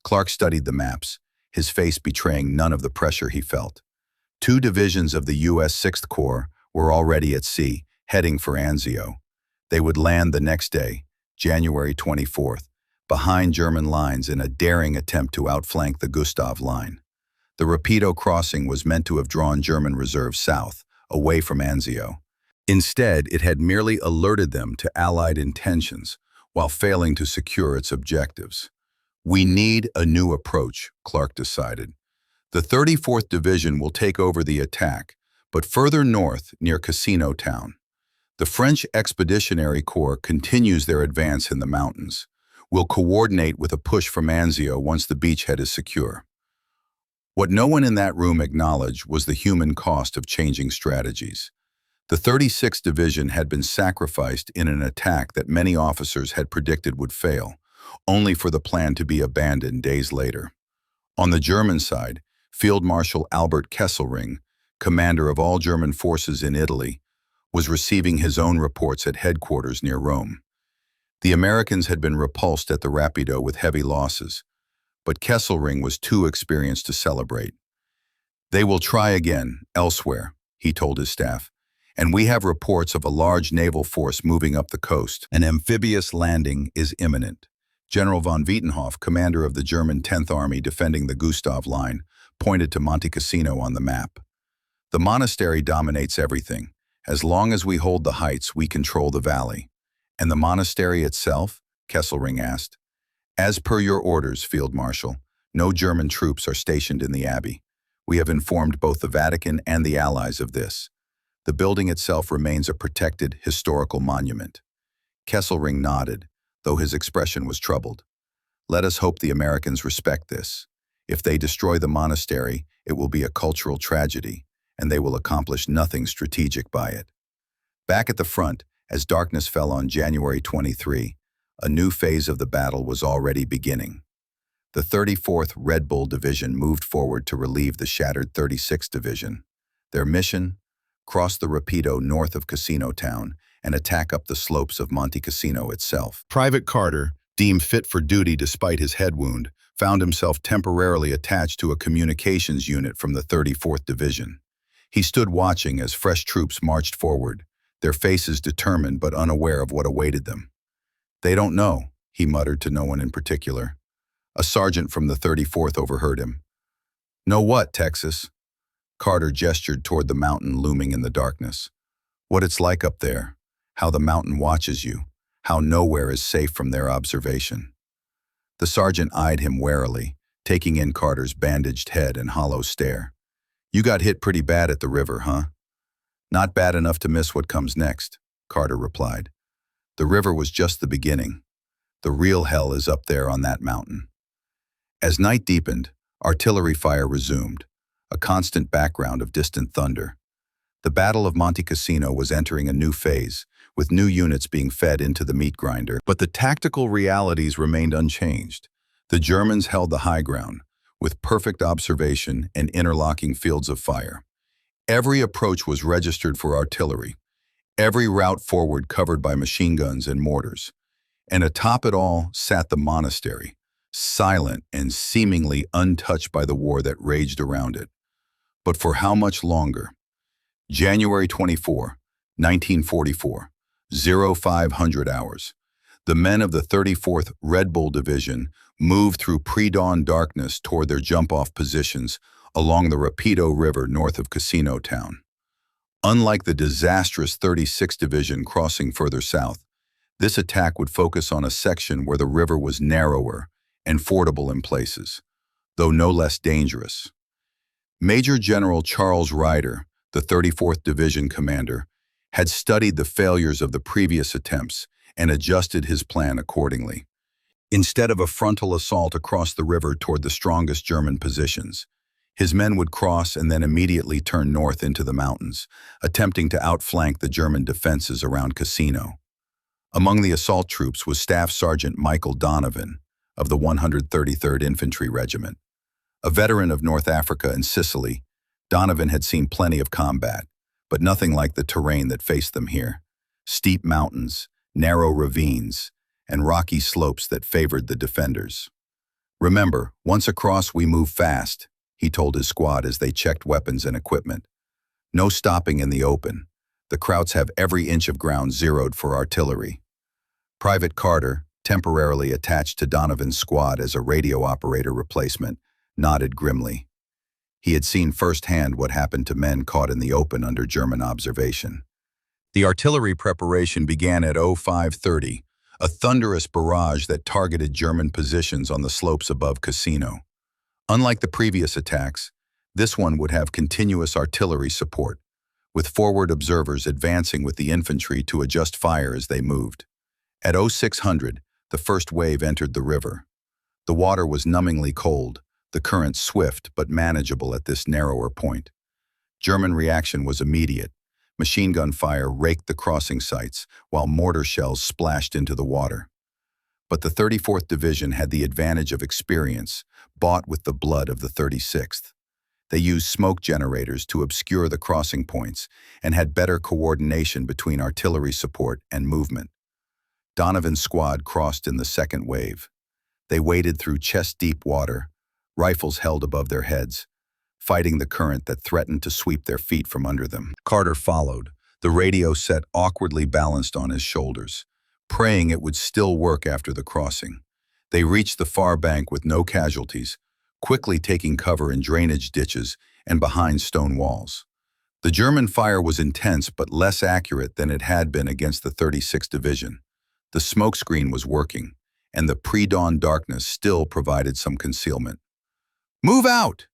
Clark studied the maps, his face betraying none of the pressure he felt. 2 divisions of the U.S. 6th Corps were already at sea, heading for Anzio. They would land the next day, January 24th, behind German lines in a daring attempt to outflank the Gustav Line. The Rapido crossing was meant to have drawn German reserves south, away from Anzio. Instead, it had merely alerted them to Allied intentions, while failing to secure its objectives. We need a new approach, Clark decided. The 34th Division will take over the attack, but further north near Cassino town. The French Expeditionary Corps continues their advance in the mountains. We'll coordinate with a push from Anzio once the beachhead is secure. What no one in that room acknowledged was the human cost of changing strategies. The 36th Division had been sacrificed in an attack that many officers had predicted would fail, only for the plan to be abandoned days later. On the German side, Field Marshal Albert Kesselring, commander of all German forces in Italy, was receiving his own reports at headquarters near Rome. The Americans had been repulsed at the Rapido with heavy losses, but Kesselring was too experienced to celebrate. "They will try again, elsewhere," he told his staff, "and we have reports of a large naval force moving up the coast. An amphibious landing is imminent." General von Wietenhoff, commander of the German 10th Army defending the Gustav Line, pointed to Monte Cassino on the map. "The monastery dominates everything. As long as we hold the heights, we control the valley." "And the monastery itself?" Kesselring asked. "As per your orders, Field Marshal, no German troops are stationed in the abbey. We have informed both the Vatican and the Allies of this. The building itself remains a protected historical monument." Kesselring nodded, though his expression was troubled. "Let us hope the Americans respect this. If they destroy the monastery, it will be a cultural tragedy, and they will accomplish nothing strategic by it." Back at the front, as darkness fell on January 23, a new phase of the battle was already beginning. The 34th Red Bull Division moved forward to relieve the shattered 36th Division. Their mission? Cross the Rapido north of Cassino town and attack up the slopes of Monte Cassino itself. Private Carter, deemed fit for duty despite his head wound, found himself temporarily attached to a communications unit from the 34th Division. He stood watching as fresh troops marched forward, their faces determined but unaware of what awaited them. "They don't know," he muttered to no one in particular. A sergeant from the 34th overheard him. "Know what, Texas?" Carter gestured toward the mountain looming in the darkness. "What it's like up there, how the mountain watches you, how nowhere is safe from their observation." The sergeant eyed him warily, taking in Carter's bandaged head and hollow stare. "You got hit pretty bad at the river, huh?" "Not bad enough to miss what comes next," Carter replied. "The river was just the beginning. The real hell is up there on that mountain." As night deepened, artillery fire resumed, a constant background of distant thunder. The Battle of Monte Cassino was entering a new phase, with new units being fed into the meat grinder, but the tactical realities remained unchanged. The Germans held the high ground, with perfect observation and interlocking fields of fire. Every approach was registered for artillery, every route forward covered by machine guns and mortars. And atop it all sat the monastery, silent and seemingly untouched by the war that raged around it. But for how much longer? January 24, 1944, 0500 hours. The men of the 34th Red Bull Division moved through pre-dawn darkness toward their jump-off positions along the Rapido River north of Cassino town. Unlike the disastrous 36th Division crossing further south, this attack would focus on a section where the river was narrower and fordable in places, though no less dangerous. Major General Charles Ryder, the 34th Division commander, had studied the failures of the previous attempts and adjusted his plan accordingly. Instead of a frontal assault across the river toward the strongest German positions, his men would cross and then immediately turn north into the mountains, attempting to outflank the German defenses around Cassino. Among the assault troops was Staff Sergeant Michael Donovan of the 133rd Infantry Regiment. A veteran of North Africa and Sicily, Donovan had seen plenty of combat, but nothing like the terrain that faced them here. Steep mountains, narrow ravines, and rocky slopes that favored the defenders. "Remember, once across we move fast," he told his squad as they checked weapons and equipment. "No stopping in the open. The Krauts have every inch of ground zeroed for artillery." Private Carter, temporarily attached to Donovan's squad as a radio operator replacement, nodded grimly. He had seen firsthand what happened to men caught in the open under German observation. The artillery preparation began at 0530, a thunderous barrage that targeted German positions on the slopes above Cassino. Unlike the previous attacks, this one would have continuous artillery support, with forward observers advancing with the infantry to adjust fire as they moved. At 0600, the first wave entered the river. The water was numbingly cold, the current swift but manageable at this narrower point. German reaction was immediate. Machine gun fire raked the crossing sites, while mortar shells splashed into the water. But the 34th Division had the advantage of experience, bought with the blood of the 36th. They used smoke generators to obscure the crossing points and had better coordination between artillery support and movement. Donovan's squad crossed in the second wave. They waded through chest-deep water, rifles held above their heads, fighting the current that threatened to sweep their feet from under them. Carter followed, the radio set awkwardly balanced on his shoulders, praying it would still work after the crossing. They reached the far bank with no casualties, quickly taking cover in drainage ditches and behind stone walls. The German fire was intense but less accurate than it had been against the 36th Division. The smokescreen was working, and the pre-dawn darkness still provided some concealment. "Move out!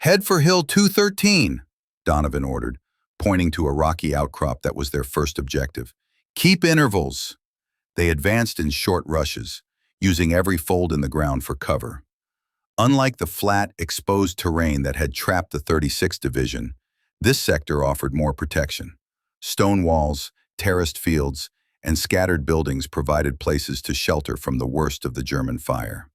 Head for Hill 213, Donovan ordered, pointing to a rocky outcrop that was their first objective. "Keep intervals." They advanced in short rushes, using every fold in the ground for cover. Unlike the flat, exposed terrain that had trapped the 36th Division, this sector offered more protection. Stone walls, terraced fields, and scattered buildings provided places to shelter from the worst of the German fire.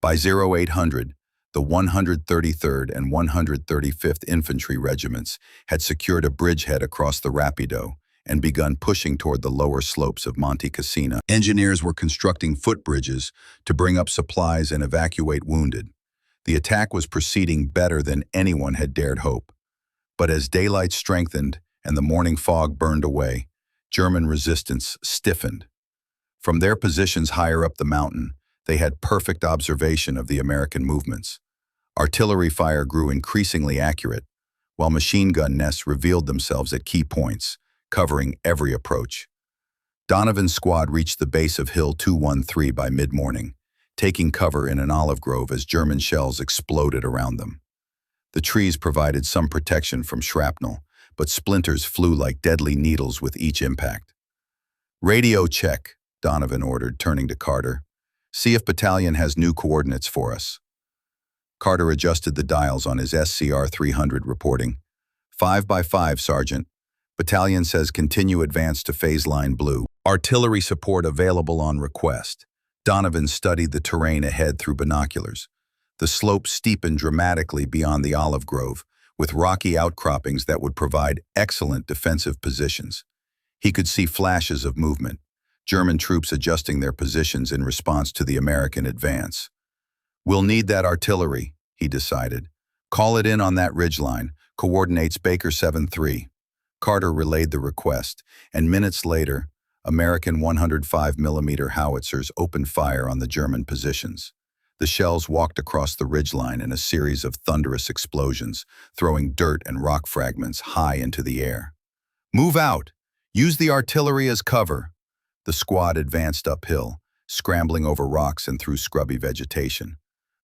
By 0800, the 133rd and 135th Infantry Regiments had secured a bridgehead across the Rapido and begun pushing toward the lower slopes of Monte Cassino. Engineers were constructing footbridges to bring up supplies and evacuate wounded. The attack was proceeding better than anyone had dared hope. But as daylight strengthened and the morning fog burned away, German resistance stiffened. From their positions higher up the mountain, they had perfect observation of the American movements. Artillery fire grew increasingly accurate, while machine gun nests revealed themselves at key points, covering every approach. Donovan's squad reached the base of Hill 213 by mid-morning, taking cover in an olive grove as German shells exploded around them. The trees provided some protection from shrapnel, but splinters flew like deadly needles with each impact. "Radio check," Donovan ordered, turning to Carter. "See if battalion has new coordinates for us." Carter adjusted the dials on his SCR 300, reporting, "5 by 5, Sergeant. Battalion says continue advance to phase line blue. Artillery support available on request." Donovan studied the terrain ahead through binoculars. The slope steepened dramatically beyond the olive grove, with rocky outcroppings that would provide excellent defensive positions. He could see flashes of movement, German troops adjusting their positions in response to the American advance. "We'll need that artillery," he decided. "Call it in on that ridgeline, coordinates Baker 7-3. Carter relayed the request, and minutes later, American 105mm howitzers opened fire on the German positions. The shells walked across the ridgeline in a series of thunderous explosions, throwing dirt and rock fragments high into the air. "Move out! Use the artillery as cover!" The squad advanced uphill, scrambling over rocks and through scrubby vegetation.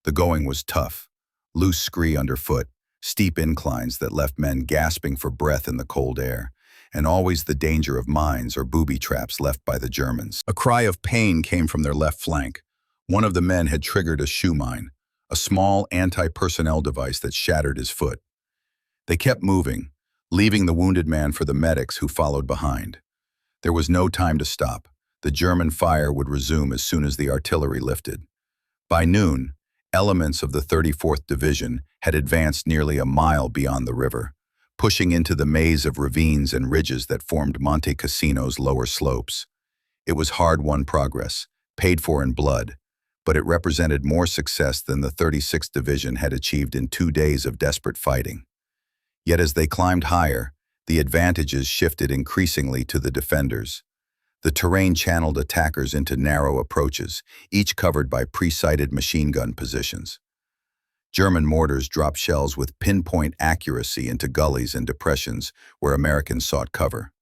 The going was tough, loose scree underfoot, steep inclines that left men gasping for breath in the cold air, and always the danger of mines or booby traps left by the Germans. A cry of pain came from their left flank. One of the men had triggered a shoe mine, a small anti-personnel device that shattered his foot. They kept moving, leaving the wounded man for the medics who followed behind. There was no time to stop. The German fire would resume as soon as the artillery lifted. By noon, elements of the 34th Division had advanced nearly a mile beyond the river, pushing into the maze of ravines and ridges that formed Monte Cassino's lower slopes. It was hard-won progress, paid for in blood, but it represented more success than the 36th Division had achieved in 2 days of desperate fighting. Yet as they climbed higher, the advantages shifted increasingly to the defenders. The terrain channeled attackers into narrow approaches, each covered by pre-sighted machine gun positions. German mortars dropped shells with pinpoint accuracy into gullies and depressions where Americans sought cover.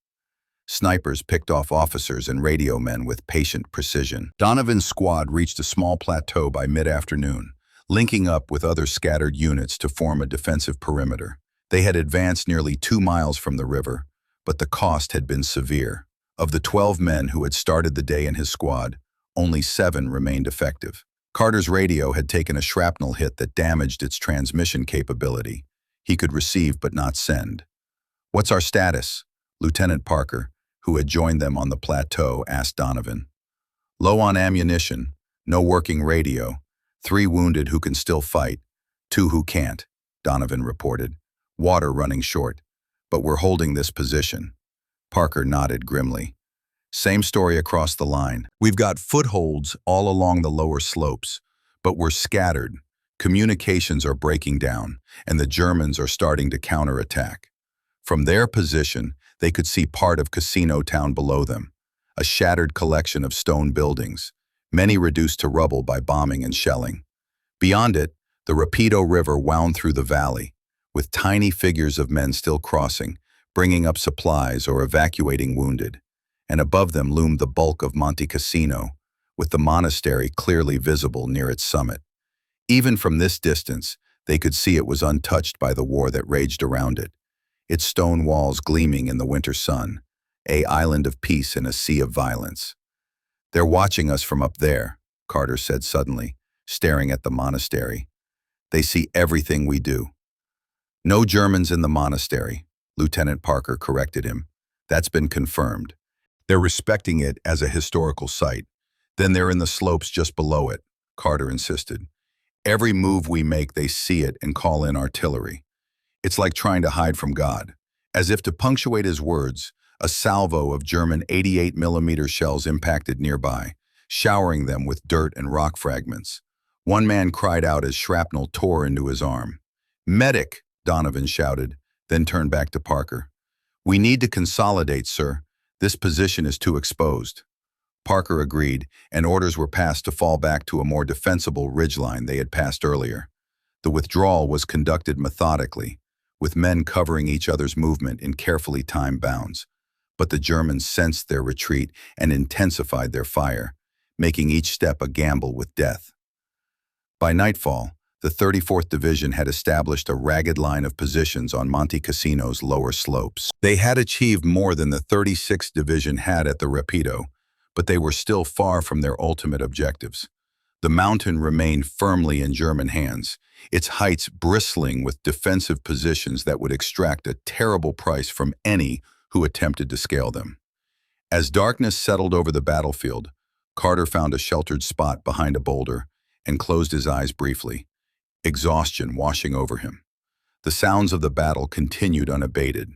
Snipers picked off officers and radio men with patient precision. Donovan's squad reached a small plateau by mid-afternoon, linking up with other scattered units to form a defensive perimeter. They had advanced nearly 2 miles from the river, but the cost had been severe. Of the 12 men who had started the day in his squad, only 7 remained effective. Carter's radio had taken a shrapnel hit that damaged its transmission capability. He could receive but not send. "What's our status?" Lieutenant Parker, who had joined them on the plateau, asked Donovan. "Low on ammunition, no working radio, 3 wounded who can still fight, 2 who can't," Donovan reported. "Water running short, but we're holding this position." Parker nodded grimly. "Same story across the line. We've got footholds all along the lower slopes, but we're scattered. Communications are breaking down, and the Germans are starting to counterattack." From their position, they could see part of Casino Town below them, a shattered collection of stone buildings, many reduced to rubble by bombing and shelling. Beyond it, the Rapido River wound through the valley, with tiny figures of men still crossing, bringing up supplies or evacuating wounded. And above them loomed the bulk of Monte Cassino, with the monastery clearly visible near its summit. Even from this distance, they could see it was untouched by the war that raged around it, its stone walls gleaming in the winter sun, an island of peace in a sea of violence. "They're watching us from up there," Carter said suddenly, staring at the monastery. "They see everything we do." "No Germans in the monastery," Lieutenant Parker corrected him. "That's been confirmed. They're respecting it as a historical site. Then they're in the slopes just below it," Carter insisted. "Every move we make, they see it and call in artillery. It's like trying to hide from God." As if to punctuate his words, a salvo of German 88mm shells impacted nearby, showering them with dirt and rock fragments. One man cried out as shrapnel tore into his arm. "Medic!" Donovan shouted, then turned back to Parker. "We need to consolidate, sir. This position is too exposed." Parker agreed, and orders were passed to fall back to a more defensible ridgeline they had passed earlier. The withdrawal was conducted methodically, with men covering each other's movement in carefully timed bounds. But the Germans sensed their retreat and intensified their fire, making each step a gamble with death. By nightfall, the 34th Division had established a ragged line of positions on Monte Cassino's lower slopes. They had achieved more than the 36th Division had at the Rapido, but they were still far from their ultimate objectives. The mountain remained firmly in German hands, its heights bristling with defensive positions that would extract a terrible price from any who attempted to scale them. As darkness settled over the battlefield, Carter found a sheltered spot behind a boulder and closed his eyes briefly, exhaustion washing over him. The sounds of the battle continued unabated.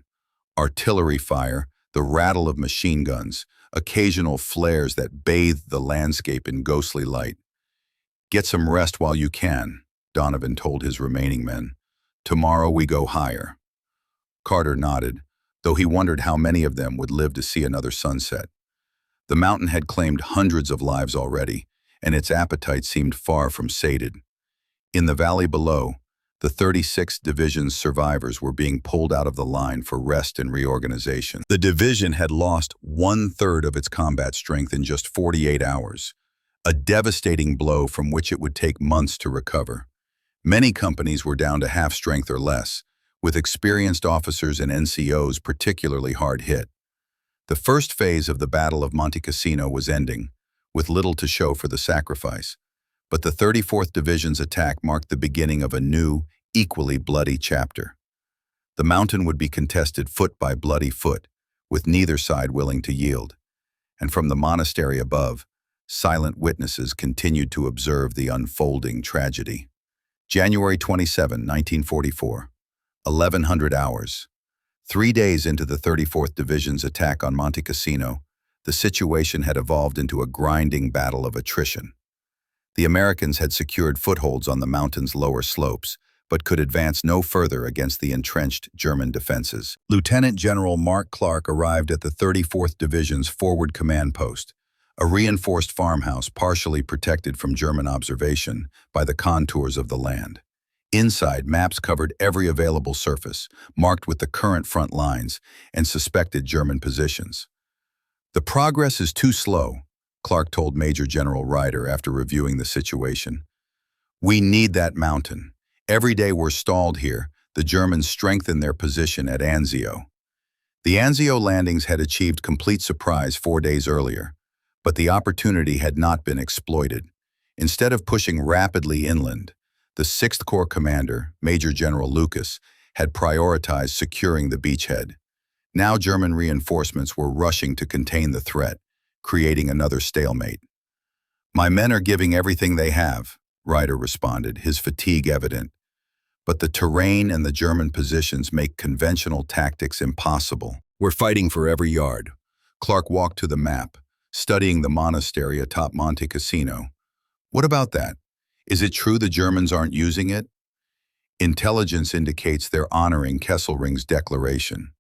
Artillery fire, the rattle of machine guns, occasional flares that bathed the landscape in ghostly light. "Get some rest while you can," Donovan told his remaining men. "Tomorrow we go higher." Carter nodded, though he wondered how many of them would live to see another sunset. The mountain had claimed hundreds of lives already, and its appetite seemed far from sated. In the valley below, the 36th Division's survivors were being pulled out of the line for rest and reorganization. The division had lost 1/3 of its combat strength in just 48 hours, a devastating blow from which it would take months to recover. Many companies were down to half strength or less, with experienced officers and NCOs particularly hard hit. The first phase of the Battle of Monte Cassino was ending, with little to show for the sacrifice. But the 34th Division's attack marked the beginning of a new, equally bloody chapter. The mountain would be contested foot by bloody foot, with neither side willing to yield. And from the monastery above, silent witnesses continued to observe the unfolding tragedy. January 27, 1944, 1100 hours. 3 days into the 34th Division's attack on Monte Cassino, the situation had evolved into a grinding battle of attrition. The Americans had secured footholds on the mountain's lower slopes, but could advance no further against the entrenched German defenses. Lieutenant General Mark Clark arrived at the 34th Division's forward command post, a reinforced farmhouse partially protected from German observation by the contours of the land. Inside, maps covered every available surface, marked with the current front lines and suspected German positions. "The progress is too slow," Clark told Major General Ryder after reviewing the situation. "We need that mountain. Every day we're stalled here, the Germans strengthen their position at Anzio." The Anzio landings had achieved complete surprise 4 days earlier, but the opportunity had not been exploited. Instead of pushing rapidly inland, the 6th Corps commander, Major General Lucas, had prioritized securing the beachhead. Now German reinforcements were rushing to contain the threat, creating another stalemate. "My men are giving everything they have," Ryder responded, his fatigue evident. "But the terrain and the German positions make conventional tactics impossible. We're fighting for every yard." Clark walked to the map, studying the monastery atop Monte Cassino. "What about that? Is it true the Germans aren't using it?" "Intelligence indicates they're honoring Kesselring's declaration.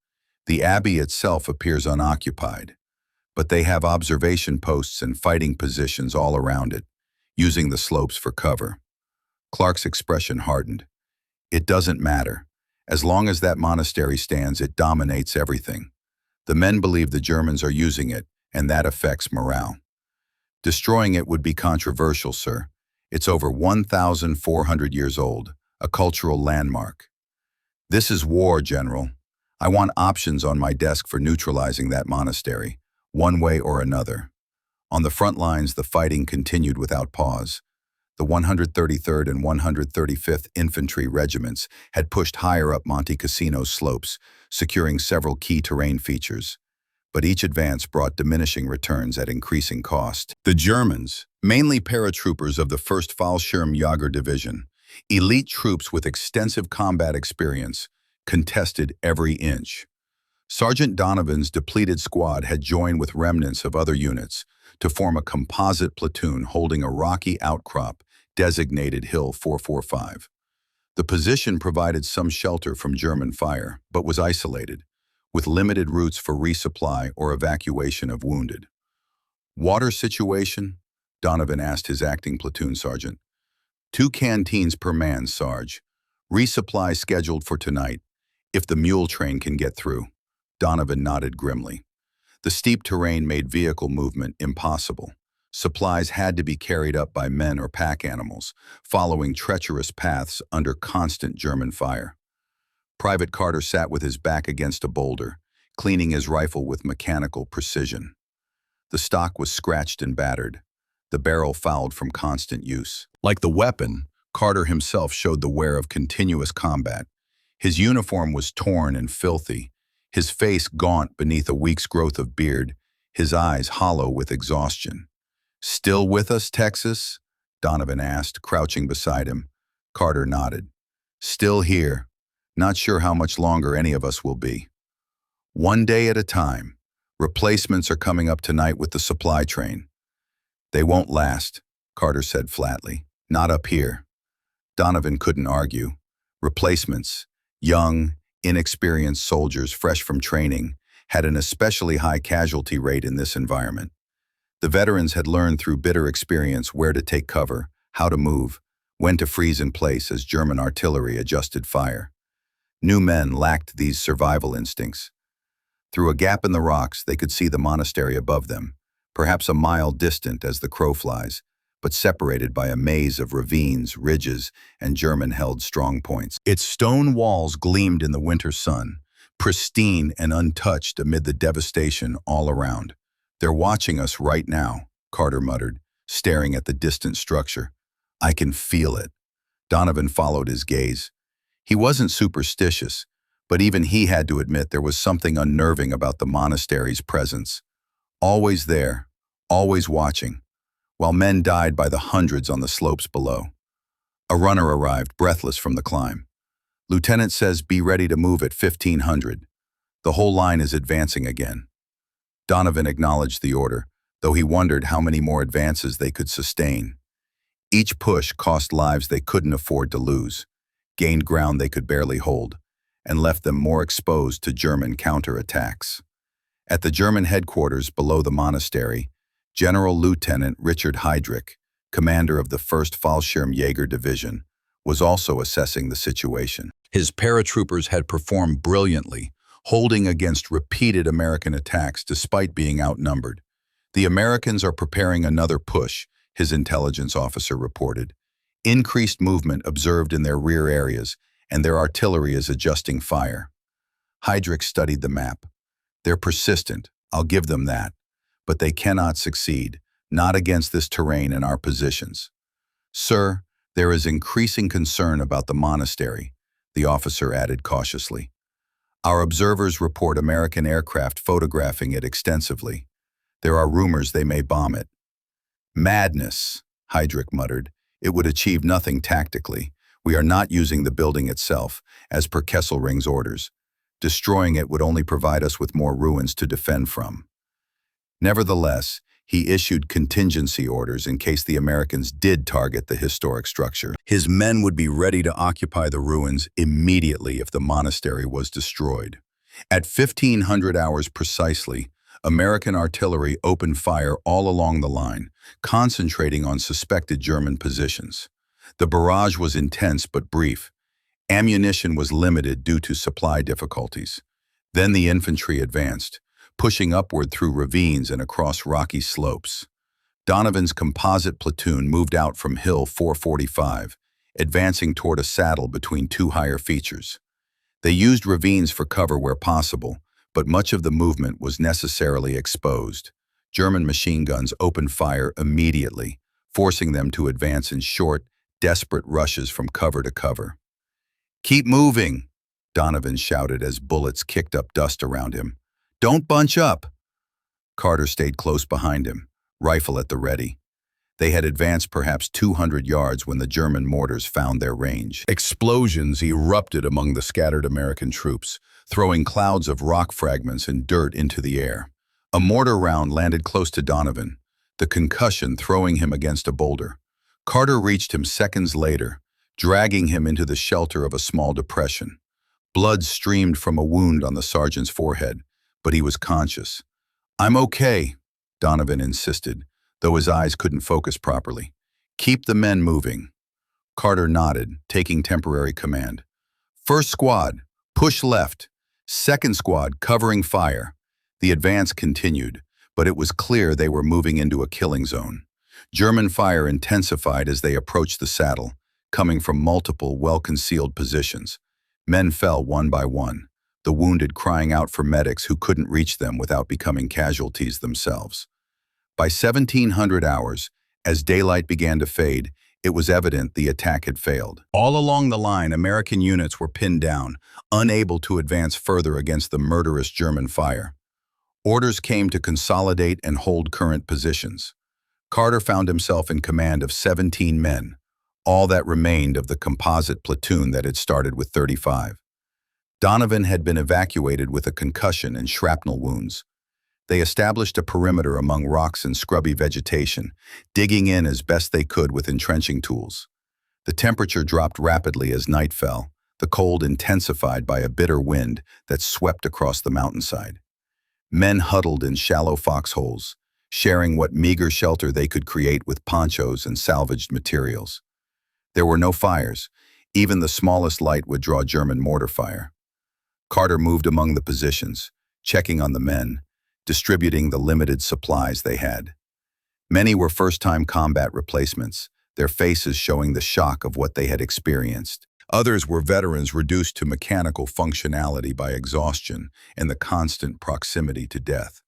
The abbey itself appears unoccupied, but they have observation posts and fighting positions all around it, using the slopes for cover." Clark's expression hardened. "It doesn't matter. As long as that monastery stands, it dominates everything. The men believe the Germans are using it, and that affects morale." "Destroying it would be controversial, sir. It's over 1,400 years old, a cultural landmark." "This is war, General. I want options on my desk for neutralizing that monastery, one way or another." On the front lines, the fighting continued without pause. The 133rd and 135th Infantry Regiments had pushed higher up Monte Cassino's slopes, securing several key terrain features. But each advance brought diminishing returns at increasing cost. The Germans, mainly paratroopers of the 1st Fallschirmjäger Division, elite troops with extensive combat experience, contested every inch. Sergeant Donovan's depleted squad had joined with remnants of other units to form a composite platoon holding a rocky outcrop designated Hill 445. The position provided some shelter from German fire, but was isolated, with limited routes for resupply or evacuation of wounded. "Water situation?" Donovan asked his acting platoon sergeant. "2 canteens per man, Sarge. Resupply scheduled for tonight, if the mule train can get through." Donovan nodded grimly. The steep terrain made vehicle movement impossible. Supplies had to be carried up by men or pack animals, following treacherous paths under constant German fire. Private Carter sat with his back against a boulder, cleaning his rifle with mechanical precision. The stock was scratched and battered, the barrel fouled from constant use. Like the weapon, Carter himself showed the wear of continuous combat. His uniform was torn and filthy, his face gaunt beneath a week's growth of beard, his eyes hollow with exhaustion. "Still with us, Texas?" Donovan asked, crouching beside him. Carter nodded. "Still here. Not sure how much longer any of us will be. One day at a time. Replacements are coming up tonight with the supply train." "They won't last," Carter said flatly. "Not up here." Donovan couldn't argue. Replacements, young, inexperienced soldiers fresh from training, had an especially high casualty rate in this environment. The veterans had learned through bitter experience where to take cover, how to move, when to freeze in place as German artillery adjusted fire. New men lacked these survival instincts. Through a gap in the rocks, they could see the monastery above them, perhaps a mile distant as the crow flies, but separated by a maze of ravines, ridges, and German-held strongpoints. Its stone walls gleamed in the winter sun, pristine and untouched amid the devastation all around. "They're watching us right now," Carter muttered, staring at the distant structure. "I can feel it." Donovan followed his gaze. He wasn't superstitious, but even he had to admit there was something unnerving about the monastery's presence. Always there, always watching, while men died by the hundreds on the slopes below. A runner arrived, breathless from the climb. "Lieutenant says be ready to move at 1500. The whole line is advancing again." Donovan acknowledged the order, though he wondered how many more advances they could sustain. Each push cost lives they couldn't afford to lose, gained ground they could barely hold, and left them more exposed to German counterattacks. At the German headquarters below the monastery, General Lieutenant Richard Heydrich, commander of the 1st Fallschirmjäger Division, was also assessing the situation. His paratroopers had performed brilliantly, holding against repeated American attacks despite being outnumbered. The Americans are preparing another push, his intelligence officer reported. Increased movement observed in their rear areas, and their artillery is adjusting fire. Heydrich studied the map. They're persistent, I'll give them that, but they cannot succeed, not against this terrain and our positions. Sir, there is increasing concern about the monastery, the officer added cautiously. Our observers report American aircraft photographing it extensively. There are rumors they may bomb it. Madness, Heydrich muttered. It would achieve nothing tactically. We are not using the building itself, as per Kesselring's orders. Destroying it would only provide us with more ruins to defend from. Nevertheless, he issued contingency orders in case the Americans did target the historic structure. His men would be ready to occupy the ruins immediately if the monastery was destroyed. At 1500 hours precisely, American artillery opened fire all along the line, concentrating on suspected German positions. The barrage was intense but brief. Ammunition was limited due to supply difficulties. Then the infantry advanced, pushing upward through ravines and across rocky slopes. Donovan's composite platoon moved out from Hill 445, advancing toward a saddle between two higher features. They used ravines for cover where possible, but much of the movement was necessarily exposed. German machine guns opened fire immediately, forcing them to advance in short, desperate rushes from cover to cover. "Keep moving," Donovan shouted as bullets kicked up dust around him. "Don't bunch up." Carter stayed close behind him, rifle at the ready. They had advanced perhaps 200 yards when the German mortars found their range. Explosions erupted among the scattered American troops, throwing clouds of rock fragments and dirt into the air. A mortar round landed close to Donovan, the concussion throwing him against a boulder. Carter reached him seconds later, dragging him into the shelter of a small depression. Blood streamed from a wound on the sergeant's forehead, but he was conscious. "I'm okay," Donovan insisted, though his eyes couldn't focus properly. "Keep the men moving." Carter nodded, taking temporary command. "First squad, push left. Second squad, covering fire." The advance continued, but it was clear they were moving into a killing zone. German fire intensified as they approached the saddle, coming from multiple, well-concealed positions. Men fell one by one, the wounded crying out for medics who couldn't reach them without becoming casualties themselves. By 1700 hours, as daylight began to fade, it was evident the attack had failed. All along the line, American units were pinned down, unable to advance further against the murderous German fire. Orders came to consolidate and hold current positions. Carter found himself in command of 17 men, all that remained of the composite platoon that had started with 35. Donovan had been evacuated with a concussion and shrapnel wounds. They established a perimeter among rocks and scrubby vegetation, digging in as best they could with entrenching tools. The temperature dropped rapidly as night fell, the cold intensified by a bitter wind that swept across the mountainside. Men huddled in shallow foxholes, sharing what meager shelter they could create with ponchos and salvaged materials. There were no fires. Even the smallest light would draw German mortar fire. Carter moved among the positions, checking on the men, distributing the limited supplies they had. Many were first-time combat replacements, their faces showing the shock of what they had experienced. Others were veterans reduced to mechanical functionality by exhaustion and the constant proximity to death.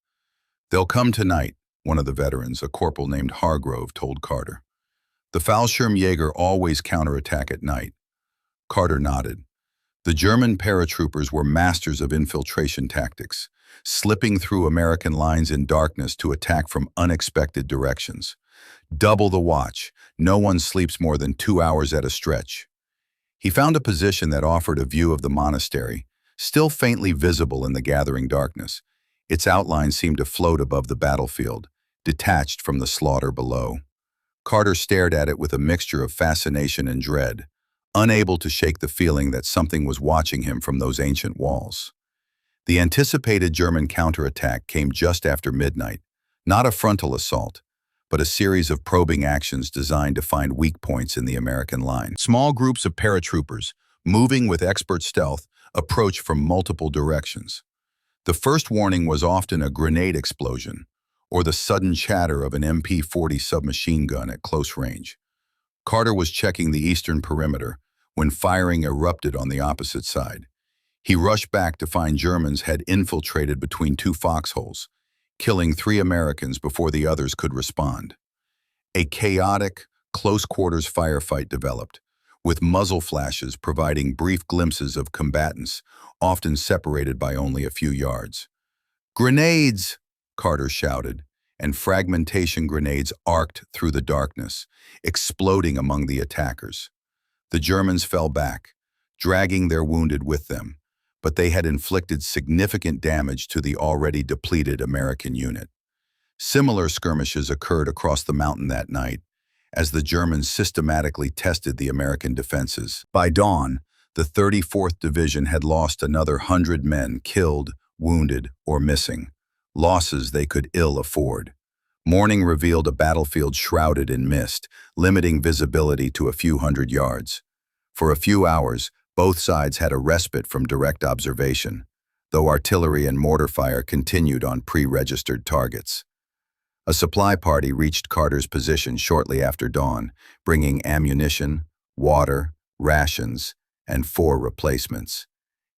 "They'll come tonight," one of the veterans, a corporal named Hargrove, told Carter. "The Fallschirmjäger always counterattack at night." Carter nodded. The German paratroopers were masters of infiltration tactics, slipping through American lines in darkness to attack from unexpected directions. Double the watch. No one sleeps more than 2 hours at a stretch. He found a position that offered a view of the monastery, still faintly visible in the gathering darkness. Its outline seemed to float above the battlefield, detached from the slaughter below. Carter stared at it with a mixture of fascination and dread, unable to shake the feeling that something was watching him from those ancient walls. The anticipated German counterattack came just after midnight, not a frontal assault, but a series of probing actions designed to find weak points in the American line. Small groups of paratroopers, moving with expert stealth, approached from multiple directions. The first warning was often a grenade explosion, or the sudden chatter of an MP-40 submachine gun at close range. Carter was checking the eastern perimeter when firing erupted on the opposite side. He rushed back to find Germans had infiltrated between two foxholes, killing 3 Americans before the others could respond. A chaotic, close-quarters firefight developed, with muzzle flashes providing brief glimpses of combatants, often separated by only a few yards. "Grenades!" Carter shouted, and fragmentation grenades arced through the darkness, exploding among the attackers. The Germans fell back, dragging their wounded with them, but they had inflicted significant damage to the already depleted American unit. Similar skirmishes occurred across the mountain that night, as the Germans systematically tested the American defenses. By dawn, the 34th Division had lost another 100 men killed, wounded, or missing, losses they could ill afford. Morning revealed a battlefield shrouded in mist, limiting visibility to a few hundred yards. For a few hours, both sides had a respite from direct observation, though artillery and mortar fire continued on pre-registered targets. A supply party reached Carter's position shortly after dawn, bringing ammunition, water, rations, and 4 replacements.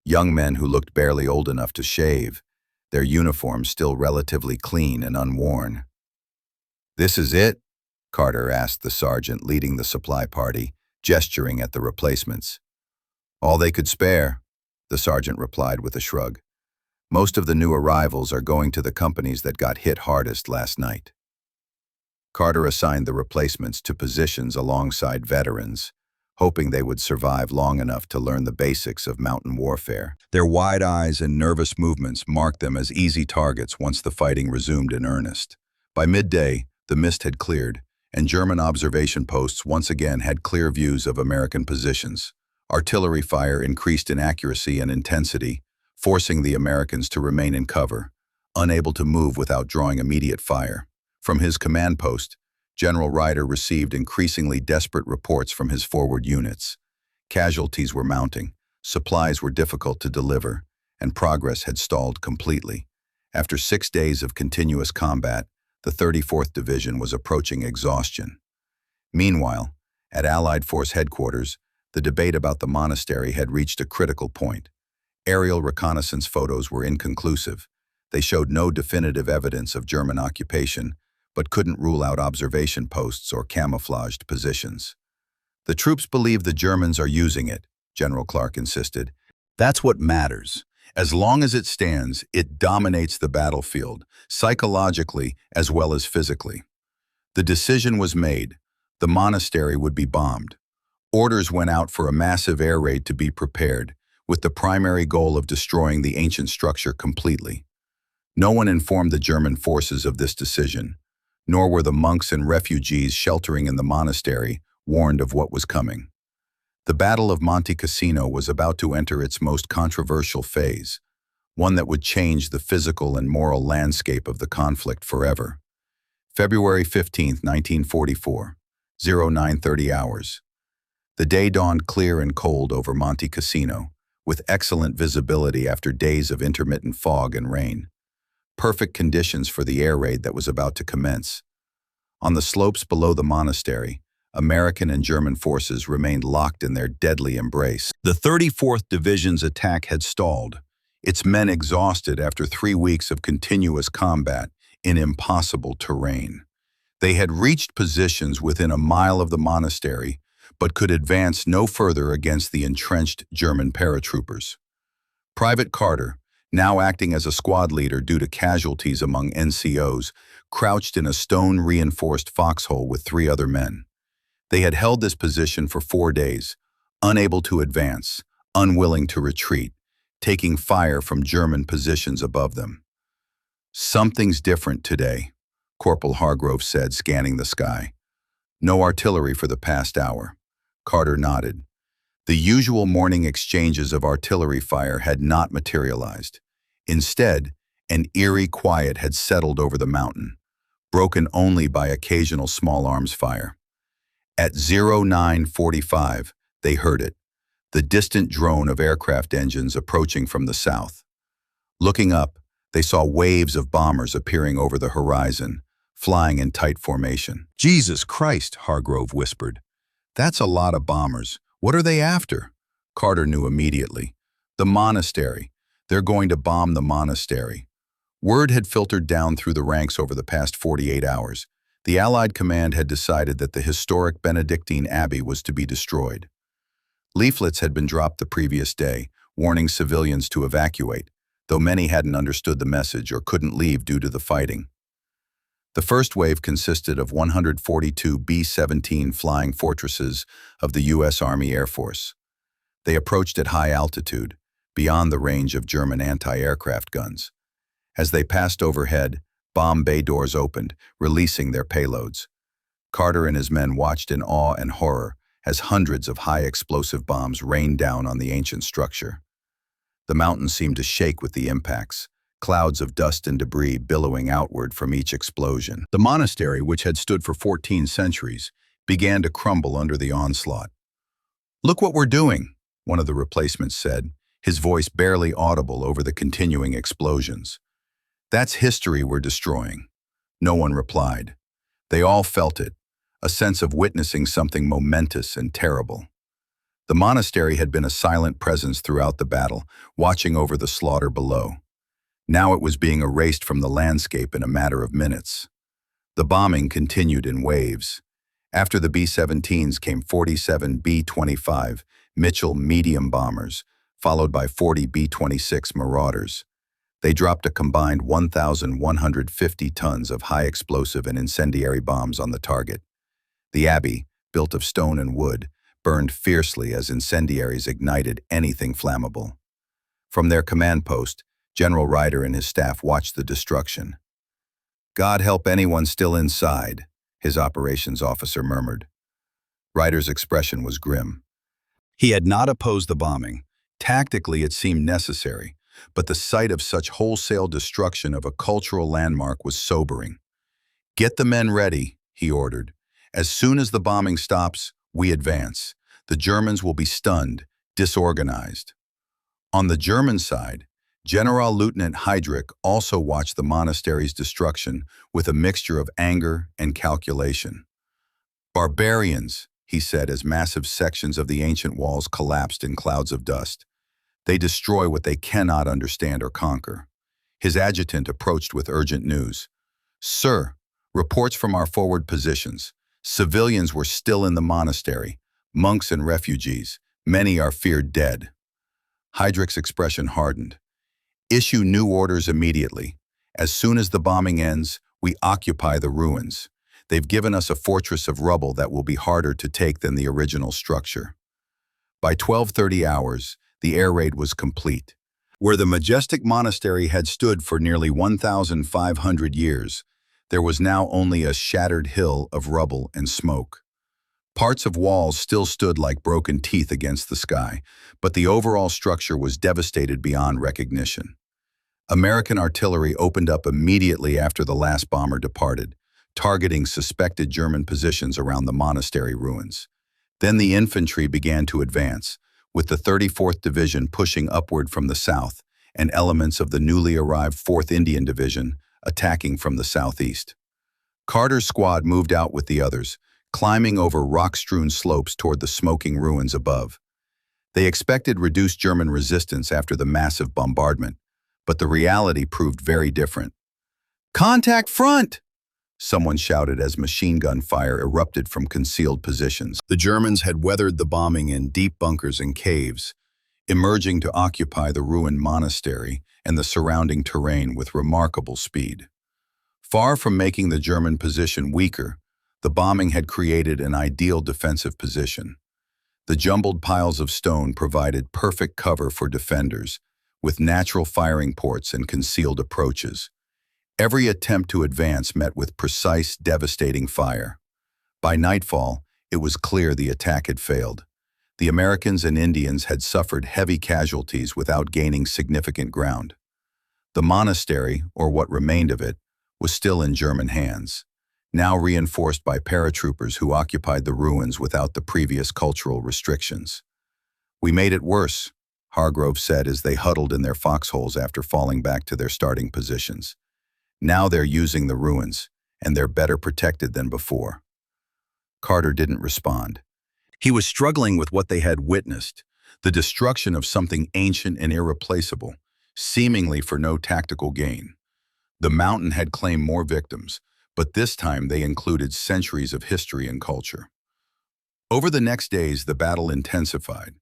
Young men who looked barely old enough to shave, their uniforms still relatively clean and unworn. "This is it?" Carter asked the sergeant leading the supply party, gesturing at the replacements. "All they could spare," the sergeant replied with a shrug. "Most of the new arrivals are going to the companies that got hit hardest last night." Carter assigned the replacements to positions alongside veterans, hoping they would survive long enough to learn the basics of mountain warfare. Their wide eyes and nervous movements marked them as easy targets once the fighting resumed in earnest. By midday, the mist had cleared, and German observation posts once again had clear views of American positions. Artillery fire increased in accuracy and intensity, forcing the Americans to remain in cover, unable to move without drawing immediate fire. From his command post, General Ryder received increasingly desperate reports from his forward units. Casualties were mounting, supplies were difficult to deliver, and progress had stalled completely. After 6 days of continuous combat, the 34th Division was approaching exhaustion. Meanwhile, at Allied Force headquarters, the debate about the monastery had reached a critical point. Aerial reconnaissance photos were inconclusive. They showed no definitive evidence of German occupation, but couldn't rule out observation posts or camouflaged positions. "The troops believe the Germans are using it," General Clark insisted. "That's what matters. As long as it stands, it dominates the battlefield, psychologically as well as physically." The decision was made. The monastery would be bombed. Orders went out for a massive air raid to be prepared, with the primary goal of destroying the ancient structure completely. No one informed the German forces of this decision, nor were the monks and refugees sheltering in the monastery warned of what was coming. The Battle of Monte Cassino was about to enter its most controversial phase, one that would change the physical and moral landscape of the conflict forever. February 15, 1944, 0930 hours. The day dawned clear and cold over Monte Cassino, with excellent visibility after days of intermittent fog and rain. Perfect conditions for the air raid that was about to commence. On the slopes below the monastery, American and German forces remained locked in their deadly embrace. The 34th Division's attack had stalled, its men exhausted after 3 weeks of continuous combat in impossible terrain. They had reached positions within a mile of the monastery, but could advance no further against the entrenched German paratroopers. Private Carter, now acting as a squad leader due to casualties among NCOs, crouched in a stone-reinforced foxhole with 3 other men. They had held this position for 4 days, unable to advance, unwilling to retreat, taking fire from German positions above them. "Something's different today," Corporal Hargrove said, scanning the sky. No artillery for the past hour. Carter nodded. The usual morning exchanges of artillery fire had not materialized. Instead, an eerie quiet had settled over the mountain, broken only by occasional small arms fire. At 09:45, they heard it, the distant drone of aircraft engines approaching from the south. Looking up, they saw waves of bombers appearing over the horizon, flying in tight formation. "Jesus Christ," Hargrove whispered. "That's a lot of bombers. What are they after?" Carter knew immediately. The monastery. They're going to bomb the monastery. Word had filtered down through the ranks over the past 48 hours. The Allied command had decided that the historic Benedictine Abbey was to be destroyed. Leaflets had been dropped the previous day, warning civilians to evacuate, though many hadn't understood the message or couldn't leave due to the fighting. The first wave consisted of 142 B-17 flying fortresses of the U.S. Army Air Force. They approached at high altitude, beyond the range of German anti-aircraft guns. As they passed overhead, bomb bay doors opened, releasing their payloads. Carter and his men watched in awe and horror as hundreds of high-explosive bombs rained down on the ancient structure. The mountain seemed to shake with the impacts, clouds of dust and debris billowing outward from each explosion. The monastery, which had stood for 14 centuries, began to crumble under the onslaught. "Look what we're doing," one of the replacements said, his voice barely audible over the continuing explosions. "That's history we're destroying." No one replied. They all felt it, a sense of witnessing something momentous and terrible. The monastery had been a silent presence throughout the battle, watching over the slaughter below. Now it was being erased from the landscape in a matter of minutes. The bombing continued in waves. After the B-17s came 47 B-25 Mitchell medium bombers, followed by 40 B-26 Marauders. They dropped a combined 1,150 tons of high-explosive and incendiary bombs on the target. The abbey, built of stone and wood, burned fiercely as incendiaries ignited anything flammable. From their command post, General Ryder and his staff watched the destruction. "God help anyone still inside," his operations officer murmured. Ryder's expression was grim. He had not opposed the bombing. Tactically, it seemed necessary, but the sight of such wholesale destruction of a cultural landmark was sobering. "Get the men ready," he ordered. "As soon as the bombing stops, we advance. The Germans will be stunned, disorganized." On the German side, General-Lieutenant Heydrich also watched the monastery's destruction with a mixture of anger and calculation. "Barbarians," he said as massive sections of the ancient walls collapsed in clouds of dust. "They destroy what they cannot understand or conquer." His adjutant approached with urgent news. "Sir, reports from our forward positions. Civilians were still in the monastery, monks and refugees. Many are feared dead." Heydrich's expression hardened. "Issue new orders immediately. As soon as the bombing ends, we occupy the ruins. They've given us a fortress of rubble that will be harder to take than the original structure." By 12:30 hours, the air raid was complete. Where the majestic monastery had stood for nearly 1,500 years, there was now only a shattered hill of rubble and smoke. Parts of walls still stood like broken teeth against the sky, but the overall structure was devastated beyond recognition. American artillery opened up immediately after the last bomber departed, targeting suspected German positions around the monastery ruins. Then the infantry began to advance, with the 34th Division pushing upward from the south and elements of the newly arrived 4th Indian Division attacking from the southeast. Carter's squad moved out with the others, climbing over rock-strewn slopes toward the smoking ruins above. They expected reduced German resistance after the massive bombardment, but the reality proved very different. "Contact front!" someone shouted as machine gun fire erupted from concealed positions. The Germans had weathered the bombing in deep bunkers and caves, emerging to occupy the ruined monastery and the surrounding terrain with remarkable speed. Far from making the German position weaker, the bombing had created an ideal defensive position. The jumbled piles of stone provided perfect cover for defenders, with natural firing ports and concealed approaches. Every attempt to advance met with precise, devastating fire. By nightfall, it was clear the attack had failed. The Americans and Indians had suffered heavy casualties without gaining significant ground. The monastery, or what remained of it, was still in German hands, now reinforced by paratroopers who occupied the ruins without the previous cultural restrictions. "We made it worse," Hargrove said as they huddled in their foxholes after falling back to their starting positions. "Now they're using the ruins, and they're better protected than before." Carter didn't respond. He was struggling with what they had witnessed, the destruction of something ancient and irreplaceable, seemingly for no tactical gain. The mountain had claimed more victims, but this time they included centuries of history and culture. Over the next days, the battle intensified.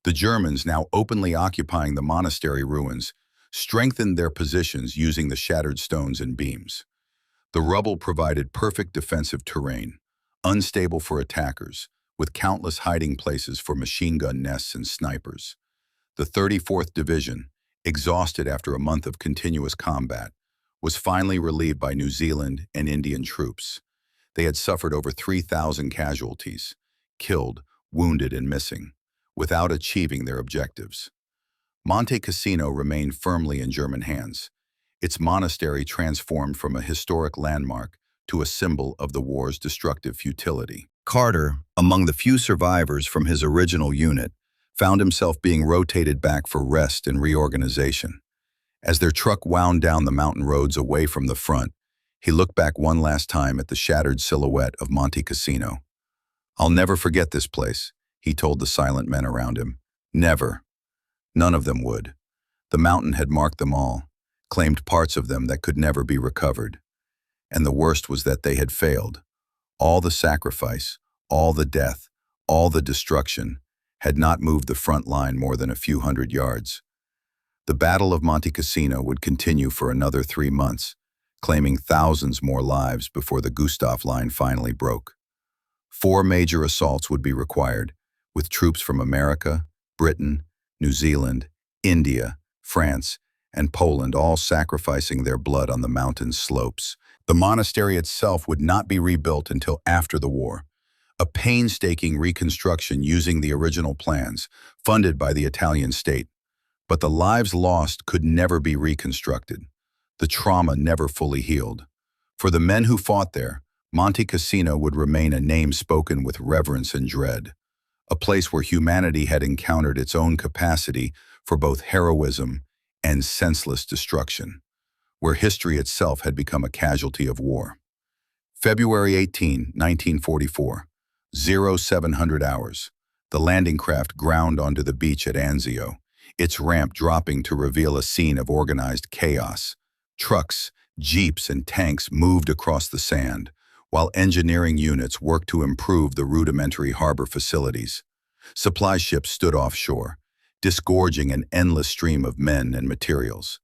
The Germans, now openly occupying the monastery ruins, strengthened their positions using the shattered stones and beams. The rubble provided perfect defensive terrain, unstable for attackers, with countless hiding places for machine gun nests and snipers. The 34th Division, exhausted after a month of continuous combat, was finally relieved by New Zealand and Indian troops. They had suffered over 3,000 casualties, killed, wounded, and missing, without achieving their objectives. Monte Cassino remained firmly in German hands, its monastery transformed from a historic landmark to a symbol of the war's destructive futility. Carter, among the few survivors from his original unit, found himself being rotated back for rest and reorganization. As their truck wound down the mountain roads away from the front, he looked back one last time at the shattered silhouette of Monte Cassino. "I'll never forget this place," he told the silent men around him. Never. None of them would. The mountain had marked them all, claimed parts of them that could never be recovered. And the worst was that they had failed. All the sacrifice, all the death, all the destruction had not moved the front line more than a few hundred yards. The Battle of Monte Cassino would continue for another 3 months, claiming thousands more lives before the Gustav Line finally broke. 4 major assaults would be required, with troops from America, Britain, New Zealand, India, France, and Poland all sacrificing their blood on the mountain's slopes. The monastery itself would not be rebuilt until after the war, a painstaking reconstruction using the original plans, funded by the Italian state. But the lives lost could never be reconstructed. The trauma never fully healed. For the men who fought there, Monte Cassino would remain a name spoken with reverence and dread, a place where humanity had encountered its own capacity for both heroism and senseless destruction, where history itself had become a casualty of war. February 18, 1944, 0700 hours. The landing craft ground onto the beach at Anzio, its ramp dropping to reveal a scene of organized chaos. Trucks, jeeps, and tanks moved across the sand, while engineering units worked to improve the rudimentary harbor facilities. Supply ships stood offshore, disgorging an endless stream of men and materials.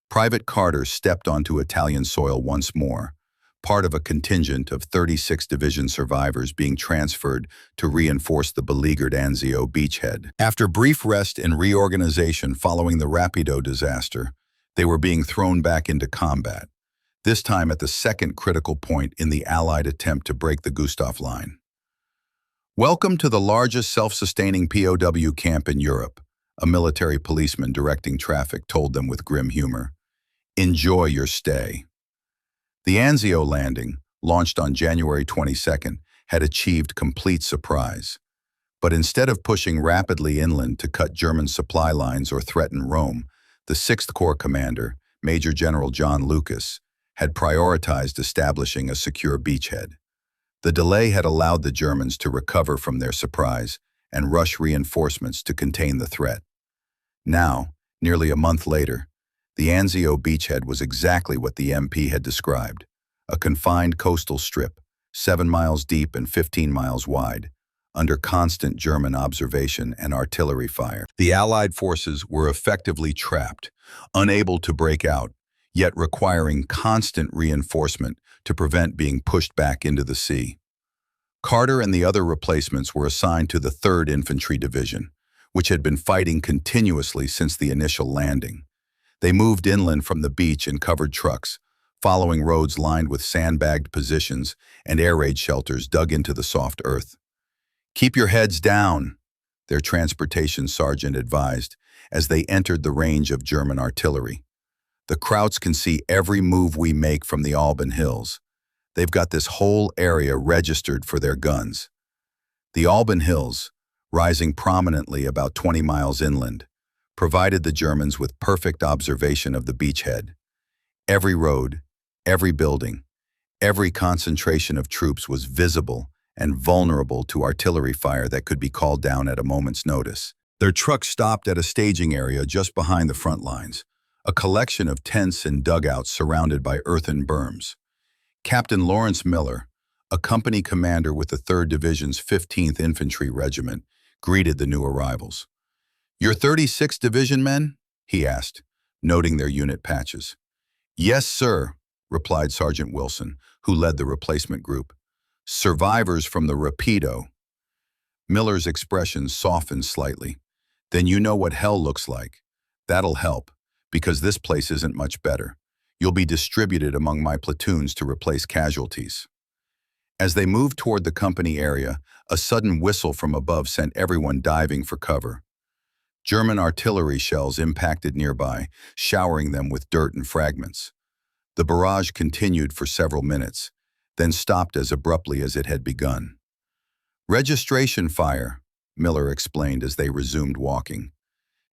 Private Carter stepped onto Italian soil once more, part of a contingent of 36 Division survivors being transferred to reinforce the beleaguered Anzio beachhead. After brief rest and reorganization following the Rapido disaster, they were being thrown back into combat, this time at the second critical point in the Allied attempt to break the Gustav Line. "Welcome to the largest self-sustaining POW camp in Europe," a military policeman directing traffic told them with grim humor. "Enjoy your stay." The Anzio landing, launched on January 22nd, had achieved complete surprise. But instead of pushing rapidly inland to cut German supply lines or threaten Rome, the 6th Corps commander, Major General John Lucas, had prioritized establishing a secure beachhead. The delay had allowed the Germans to recover from their surprise and rush reinforcements to contain the threat. Now, nearly a month later, the Anzio beachhead was exactly what the MP had described, a confined coastal strip, 7 miles deep and 15 miles wide, under constant German observation and artillery fire. The Allied forces were effectively trapped, unable to break out, yet requiring constant reinforcement to prevent being pushed back into the sea. Carter and the other replacements were assigned to the 3rd Infantry Division, which had been fighting continuously since the initial landing. They moved inland from the beach in covered trucks, following roads lined with sandbagged positions and air raid shelters dug into the soft earth. "Keep your heads down," their transportation sergeant advised as they entered the range of German artillery. "The Krauts can see every move we make from the Alban Hills. They've got this whole area registered for their guns." The Alban Hills, rising prominently about 20 miles inland, provided the Germans with perfect observation of the beachhead. Every road, every building, every concentration of troops was visible and vulnerable to artillery fire that could be called down at a moment's notice. Their truck stopped at a staging area just behind the front lines, a collection of tents and dugouts surrounded by earthen berms. Captain Lawrence Miller, a company commander with the 3rd Division's 15th Infantry Regiment, greeted the new arrivals. "Your 36th Division men?" he asked, noting their unit patches. "Yes, sir," replied Sergeant Wilson, who led the replacement group. "Survivors from the Rapido." Miller's expression softened slightly. "Then you know what hell looks like. That'll help, because this place isn't much better. You'll be distributed among my platoons to replace casualties." As they moved toward the company area, a sudden whistle from above sent everyone diving for cover. German artillery shells impacted nearby, showering them with dirt and fragments. The barrage continued for several minutes, then stopped as abruptly as it had begun. "Registration fire," Miller explained as they resumed walking.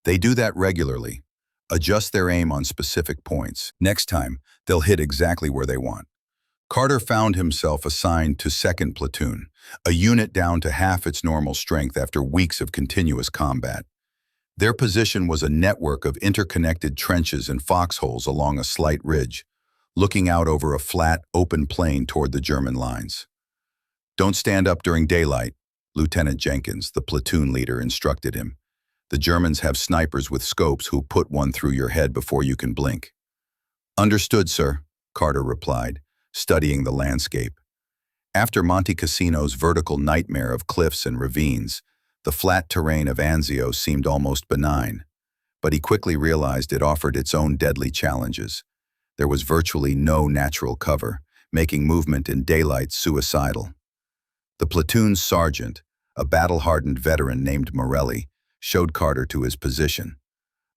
"They do that regularly. Adjust their aim on specific points. Next time, they'll hit exactly where they want." Carter found himself assigned to 2nd Platoon, a unit down to half its normal strength after weeks of continuous combat. Their position was a network of interconnected trenches and foxholes along a slight ridge, looking out over a flat, open plain toward the German lines. "Don't stand up during daylight," Lieutenant Jenkins, the platoon leader, instructed him. "The Germans have snipers with scopes who put one through your head before you can blink." "Understood, sir," Carter replied, studying the landscape. After Monte Cassino's vertical nightmare of cliffs and ravines, the flat terrain of Anzio seemed almost benign, but he quickly realized it offered its own deadly challenges. There was virtually no natural cover, making movement in daylight suicidal. The platoon's sergeant, a battle-hardened veteran named Morelli, showed Carter to his position,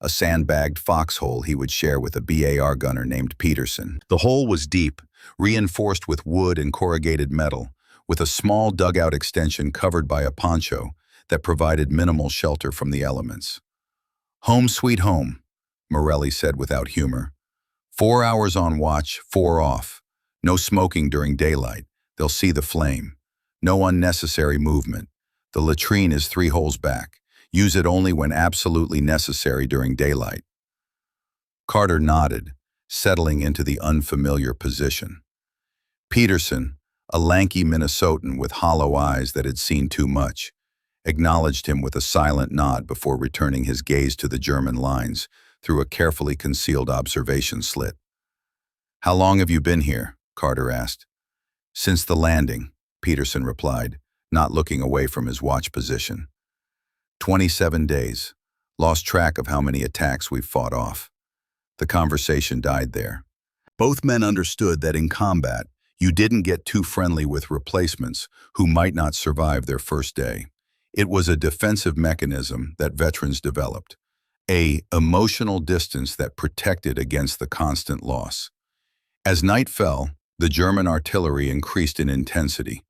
a sandbagged foxhole he would share with a BAR gunner named Peterson. The hole was deep, reinforced with wood and corrugated metal, with a small dugout extension covered by a poncho that provided minimal shelter from the elements. "Home sweet home," Morelli said without humor. 4 hours on watch, 4 off. No smoking during daylight. They'll see the flame. No unnecessary movement. The latrine is 3 holes back. Use it only when absolutely necessary during daylight. Carter nodded, settling into the unfamiliar position. Peterson, a lanky Minnesotan with hollow eyes that had seen too much, acknowledged him with a silent nod before returning his gaze to the German lines through a carefully concealed observation slit. "How long have you been here?" Carter asked. "Since the landing," Peterson replied, not looking away from his watch position. 27 days. Lost track of how many attacks we've fought off." The conversation died there. Both men understood that in combat, you didn't get too friendly with replacements who might not survive their first day. It was a defensive mechanism that veterans developed, an emotional distance that protected against the constant loss. As night fell, the German artillery increased in intensity.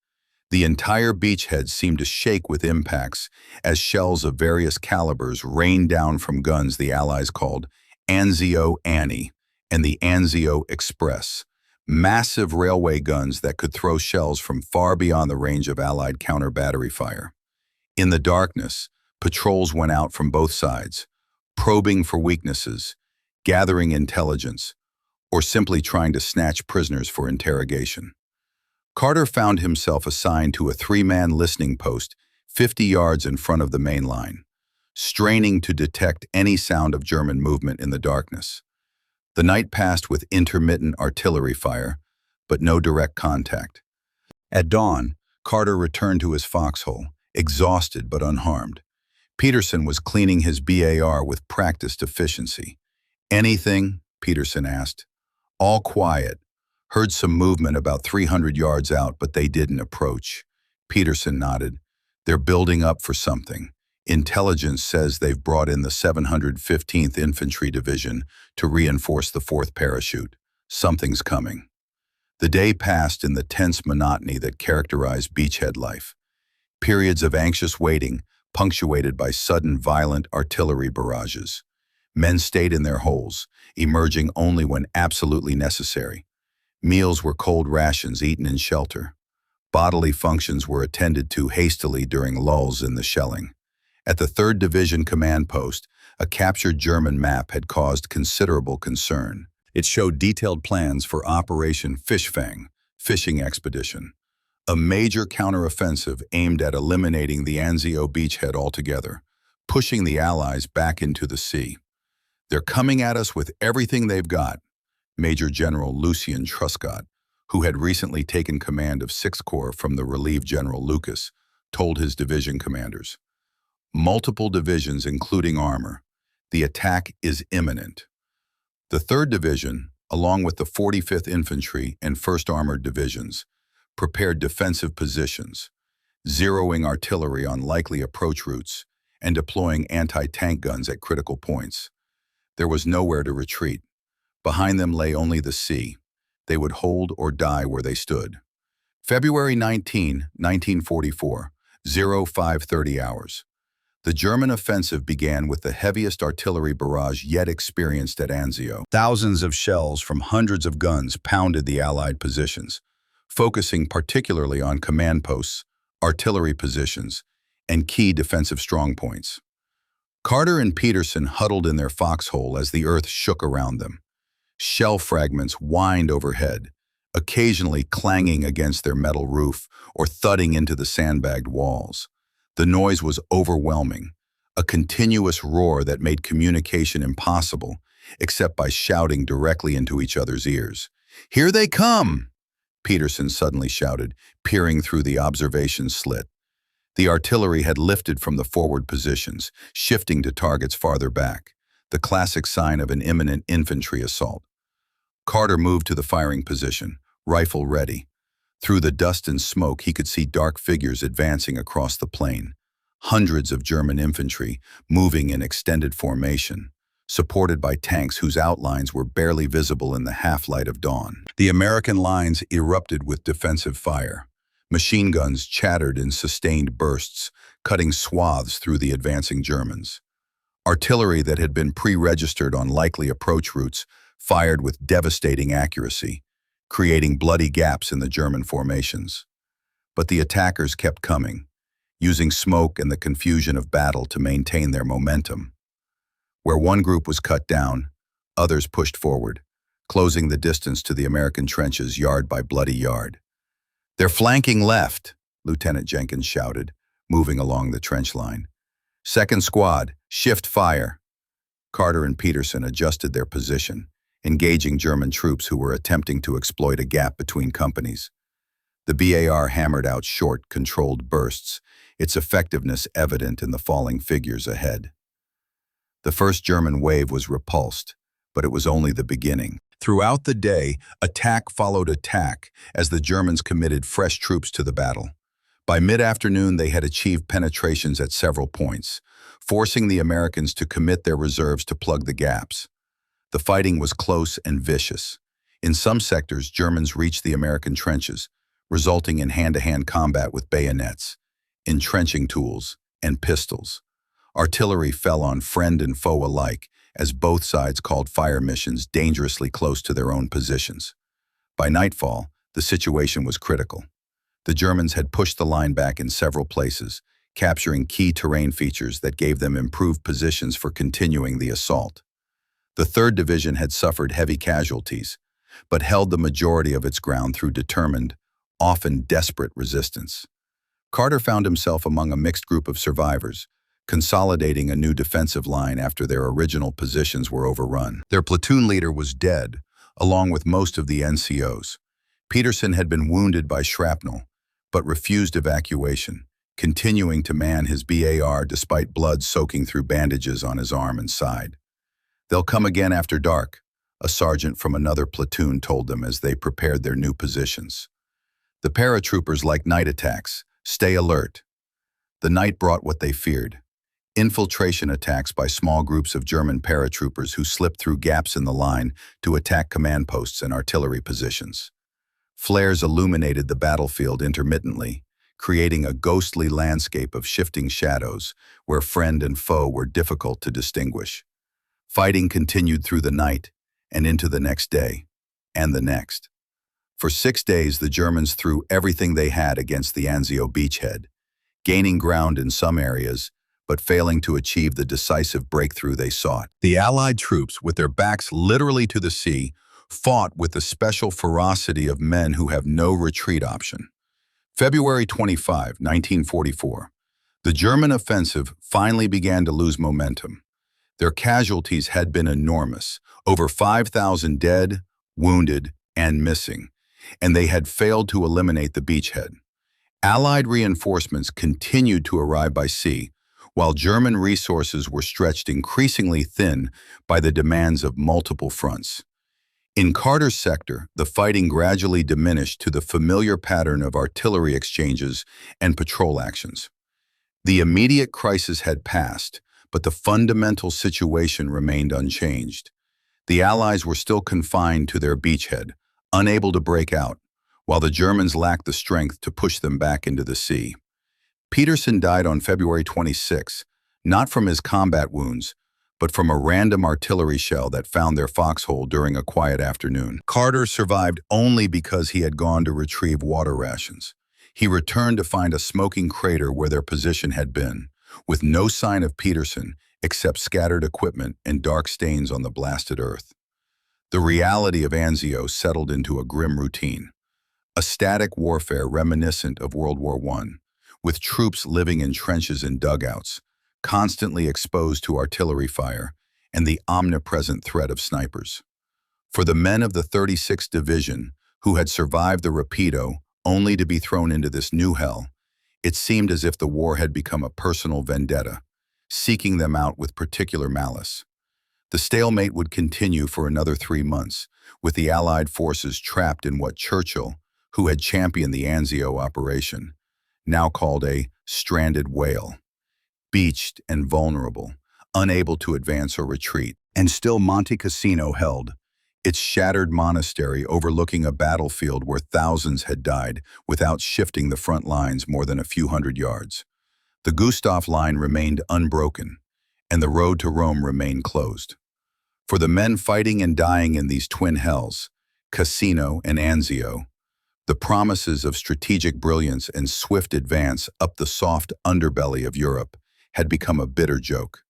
The entire beachhead seemed to shake with impacts as shells of various calibers rained down from guns the Allies called Anzio Annie and the Anzio Express, massive railway guns that could throw shells from far beyond the range of Allied counter-battery fire. In the darkness, patrols went out from both sides, probing for weaknesses, gathering intelligence, or simply trying to snatch prisoners for interrogation. Carter found himself assigned to a 3-man listening post 50 yards in front of the main line, straining to detect any sound of German movement in the darkness. The night passed with intermittent artillery fire, but no direct contact. At dawn, Carter returned to his foxhole, exhausted but unharmed. Peterson was cleaning his BAR with practiced efficiency. "Anything?" Peterson asked. "All quiet," Heard some movement about 300 yards out, but they didn't approach. Peterson nodded. They're building up for something. Intelligence says they've brought in the 715th Infantry Division to reinforce the 4th Parachute. Something's coming. The day passed in the tense monotony that characterized beachhead life. Periods of anxious waiting, punctuated by sudden violent artillery barrages. Men stayed in their holes, emerging only when absolutely necessary. Meals were cold rations eaten in shelter. Bodily functions were attended to hastily during lulls in the shelling. At the 3rd Division command post, a captured German map had caused considerable concern. It showed detailed plans for Operation Fischfang, fishing expedition, a major counteroffensive aimed at eliminating the Anzio beachhead altogether, pushing the Allies back into the sea. They're coming at us with everything they've got, Major General Lucien Truscott, who had recently taken command of 6th Corps from the relieved General Lucas, told his division commanders. Multiple divisions, including armor. The attack is imminent. The 3rd Division, along with the 45th Infantry and 1st Armored Divisions, prepared defensive positions, zeroing artillery on likely approach routes and deploying anti-tank guns at critical points. There was nowhere to retreat. Behind them lay only the sea. They would hold or die where they stood. February 19, 1944, 0530 hours. The German offensive began with the heaviest artillery barrage yet experienced at Anzio. Thousands of shells from hundreds of guns pounded the Allied positions, focusing particularly on command posts, artillery positions, and key defensive strongpoints. Carter and Peterson huddled in their foxhole as the earth shook around them. Shell fragments whined overhead, occasionally clanging against their metal roof or thudding into the sandbagged walls. The noise was overwhelming, a continuous roar that made communication impossible, except by shouting directly into each other's ears. "Here they come!" Peterson suddenly shouted, peering through the observation slit. The artillery had lifted from the forward positions, shifting to targets farther back, the classic sign of an imminent infantry assault. Carter moved to the firing position, rifle ready. Through the dust and smoke, he could see dark figures advancing across the plain. Hundreds of German infantry moving in extended formation, supported by tanks whose outlines were barely visible in the half-light of dawn. The American lines erupted with defensive fire. Machine guns chattered in sustained bursts, cutting swaths through the advancing Germans. Artillery that had been pre-registered on likely approach routes fired with devastating accuracy, creating bloody gaps in the German formations. But the attackers kept coming, using smoke and the confusion of battle to maintain their momentum. Where one group was cut down, others pushed forward, closing the distance to the American trenches yard by bloody yard. "They're flanking left," Lieutenant Jenkins shouted, moving along the trench line. "Second squad, shift fire." Carter and Peterson adjusted their position, engaging German troops who were attempting to exploit a gap between companies. The BAR hammered out short, controlled bursts, its effectiveness evident in the falling figures ahead. The first German wave was repulsed, but it was only the beginning. Throughout the day, attack followed attack as the Germans committed fresh troops to the battle. By mid-afternoon, they had achieved penetrations at several points, forcing the Americans to commit their reserves to plug the gaps. The fighting was close and vicious. In some sectors, Germans reached the American trenches, resulting in hand-to-hand combat with bayonets, entrenching tools, and pistols. Artillery fell on friend and foe alike, as both sides called fire missions dangerously close to their own positions. By nightfall, the situation was critical. The Germans had pushed the line back in several places, capturing key terrain features that gave them improved positions for continuing the assault. The 3rd Division had suffered heavy casualties, but held the majority of its ground through determined, often desperate resistance. Carter found himself among a mixed group of survivors, consolidating a new defensive line after their original positions were overrun. Their platoon leader was dead, along with most of the NCOs. Peterson had been wounded by shrapnel, but refused evacuation, continuing to man his BAR despite blood soaking through bandages on his arm and side. "They'll come again after dark," a sergeant from another platoon told them as they prepared their new positions. The paratroopers like night attacks. Stay alert. The night brought what they feared. Infiltration attacks by small groups of German paratroopers who slipped through gaps in the line to attack command posts and artillery positions. Flares illuminated the battlefield intermittently, creating a ghostly landscape of shifting shadows where friend and foe were difficult to distinguish. Fighting continued through the night and into the next day, and the next. For 6 days, the Germans threw everything they had against the Anzio beachhead, gaining ground in some areas, but failing to achieve the decisive breakthrough they sought. The Allied troops, with their backs literally to the sea, fought with the special ferocity of men who have no retreat option. February 25, 1944. The German offensive finally began to lose momentum. Their casualties had been enormous, over 5,000 dead, wounded, and missing, and they had failed to eliminate the beachhead. Allied reinforcements continued to arrive by sea, while German resources were stretched increasingly thin by the demands of multiple fronts. In Carter's sector, the fighting gradually diminished to the familiar pattern of artillery exchanges and patrol actions. The immediate crisis had passed, but the fundamental situation remained unchanged. The Allies were still confined to their beachhead, unable to break out, while the Germans lacked the strength to push them back into the sea. Peterson died on February 26, not from his combat wounds, but from a random artillery shell that found their foxhole during a quiet afternoon. Carter survived only because he had gone to retrieve water rations. He returned to find a smoking crater where their position had been, with no sign of Peterson except scattered equipment and dark stains on the blasted earth. The reality of Anzio settled into a grim routine, a static warfare reminiscent of World War I, with troops living in trenches and dugouts, constantly exposed to artillery fire and the omnipresent threat of snipers. For the men of the 36th Division, who had survived the Rapido only to be thrown into this new hell, it seemed as if the war had become a personal vendetta, seeking them out with particular malice. The stalemate would continue for another 3 months, with the Allied forces trapped in what Churchill, who had championed the Anzio operation, now called a stranded whale, beached and vulnerable, unable to advance or retreat. And still Monte Cassino held, its shattered monastery overlooking a battlefield where thousands had died without shifting the front lines more than a few hundred yards. The Gustav line remained unbroken, and the road to Rome remained closed. For the men fighting and dying in these twin hells, Cassino and Anzio, the promises of strategic brilliance and swift advance up the soft underbelly of Europe had become a bitter joke.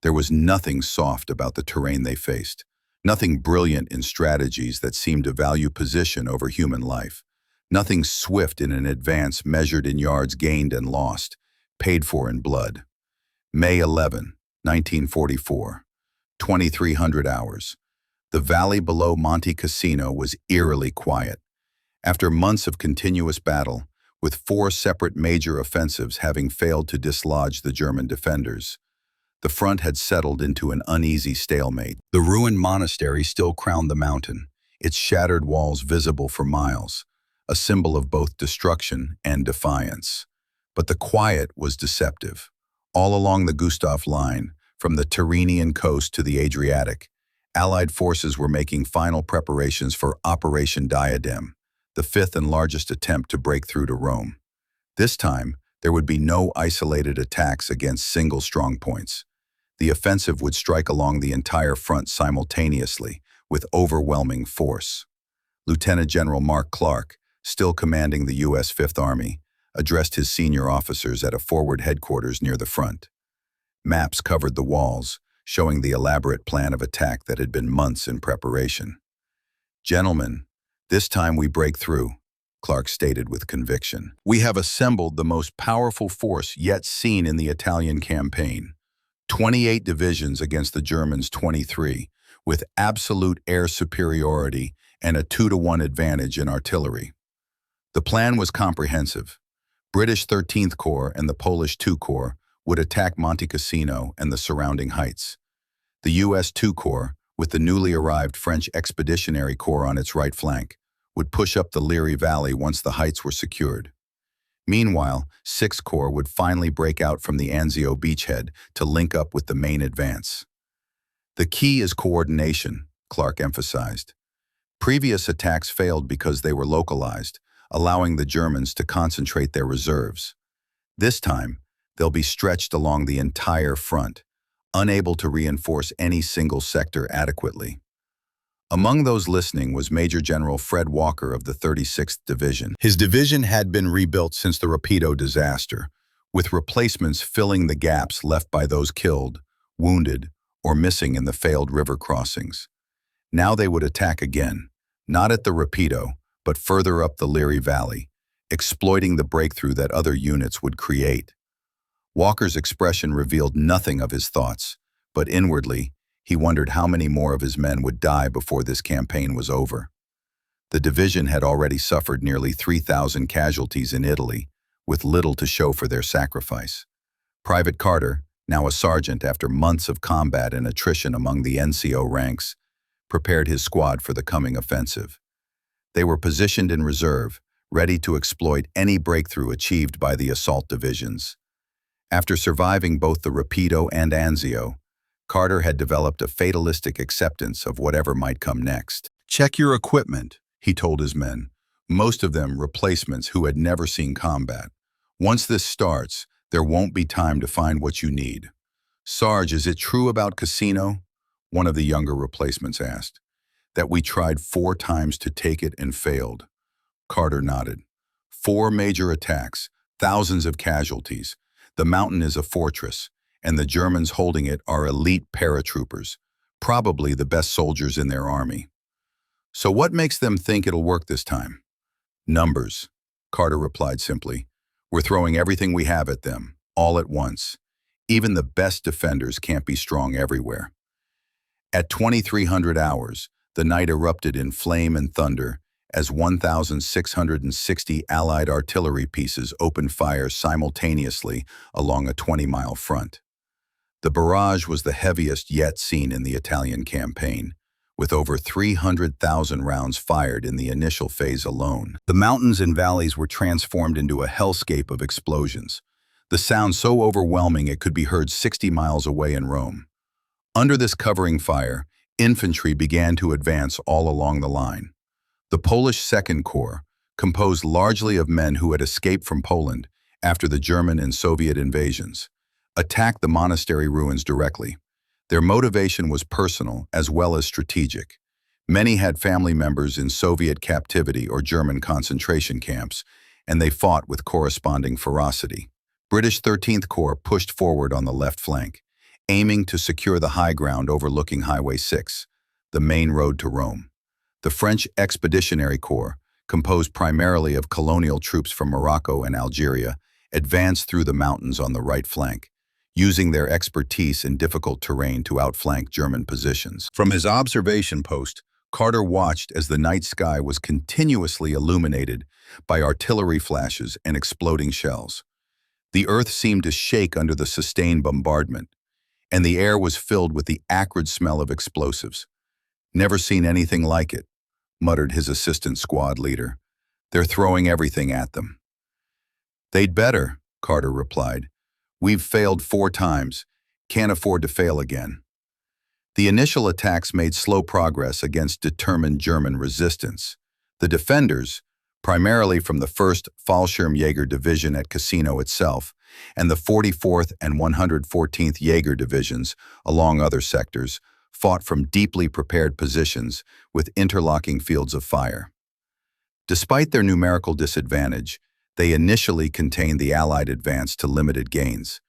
There was nothing soft about the terrain they faced, nothing brilliant in strategies that seemed to value position over human life, nothing swift in an advance measured in yards gained and lost, paid for in blood. May 11, 1944, 2300 hours. The valley below Monte Cassino was eerily quiet. After months of continuous battle, with 4 separate major offensives having failed to dislodge the German defenders, the front had settled into an uneasy stalemate. The ruined monastery still crowned the mountain, its shattered walls visible for miles, a symbol of both destruction and defiance. But the quiet was deceptive. All along the Gustav line, from the Tyrrhenian coast to the Adriatic, Allied forces were making final preparations for Operation Diadem, the 5th and largest attempt to break through to Rome. This time, there would be no isolated attacks against single strongpoints. The offensive would strike along the entire front simultaneously, with overwhelming force. Lieutenant General Mark Clark, still commanding the U.S. Fifth Army, addressed his senior officers at a forward headquarters near the front. Maps covered the walls, showing the elaborate plan of attack that had been months in preparation. "Gentlemen, this time we break through," Clark stated with conviction. "We have assembled the most powerful force yet seen in the Italian campaign. 28 divisions against the Germans' 23, with absolute air superiority and a 2-to-1 advantage in artillery." The plan was comprehensive. British 13th Corps and the Polish II Corps would attack Monte Cassino and the surrounding heights. The U.S. II Corps, with the newly arrived French Expeditionary Corps on its right flank, would push up the Liri Valley once the heights were secured. Meanwhile, 6th Corps would finally break out from the Anzio beachhead to link up with the main advance. The key is coordination, Clark emphasized. Previous attacks failed because they were localized, allowing the Germans to concentrate their reserves. This time, they'll be stretched along the entire front, unable to reinforce any single sector adequately. Among those listening was Major General Fred Walker of the 36th Division. His division had been rebuilt since the Rapido disaster, with replacements filling the gaps left by those killed, wounded, or missing in the failed river crossings. Now they would attack again, not at the Rapido, but further up the Liri Valley, exploiting the breakthrough that other units would create. Walker's expression revealed nothing of his thoughts, but inwardly, he wondered how many more of his men would die before this campaign was over. The division had already suffered nearly 3,000 casualties in Italy, with little to show for their sacrifice. Private Carter, now a sergeant after months of combat and attrition among the NCO ranks, prepared his squad for the coming offensive. They were positioned in reserve, ready to exploit any breakthrough achieved by the assault divisions. After surviving both the Rapido and Anzio, Carter had developed a fatalistic acceptance of whatever might come next. "Check your equipment," he told his men, most of them replacements who had never seen combat. "Once this starts, there won't be time to find what you need." "Sarge, is it true about Cassino?" one of the younger replacements asked. "That we tried 4 times to take it and failed?" Carter nodded. 4 major attacks, thousands of casualties. The mountain is a fortress, and the Germans holding it are elite paratroopers, probably the best soldiers in their army. "So what makes them think it'll work this time?" "Numbers," Carter replied simply. "We're throwing everything we have at them, all at once. Even the best defenders can't be strong everywhere." At 2300 hours, the night erupted in flame and thunder as 1,660 Allied artillery pieces opened fire simultaneously along a 20-mile front. The barrage was the heaviest yet seen in the Italian campaign, with over 300,000 rounds fired in the initial phase alone. The mountains and valleys were transformed into a hellscape of explosions, the sound so overwhelming it could be heard 60 miles away in Rome. Under this covering fire, infantry began to advance all along the line. The Polish 2nd Corps, composed largely of men who had escaped from Poland after the German and Soviet invasions, attacked the monastery ruins directly. Their motivation was personal as well as strategic. Many had family members in Soviet captivity or German concentration camps, and they fought with corresponding ferocity. British 13th Corps pushed forward on the left flank, aiming to secure the high ground overlooking Highway 6, the main road to Rome. The French Expeditionary Corps, composed primarily of colonial troops from Morocco and Algeria, advanced through the mountains on the right flank, using their expertise in difficult terrain to outflank German positions. From his observation post, Carter watched as the night sky was continuously illuminated by artillery flashes and exploding shells. The earth seemed to shake under the sustained bombardment, and the air was filled with the acrid smell of explosives. "Never seen anything like it," muttered his assistant squad leader. "They're throwing everything at them." "They'd better," Carter replied. "We've failed 4 times. Can't afford to fail again." The initial attacks made slow progress against determined German resistance. The defenders, primarily from the 1st Fallschirmjäger Division at Cassino itself, and the 44th and 114th Jaeger Divisions, along other sectors, fought from deeply prepared positions with interlocking fields of fire. Despite their numerical disadvantage, they initially contained the Allied advance to limited gains.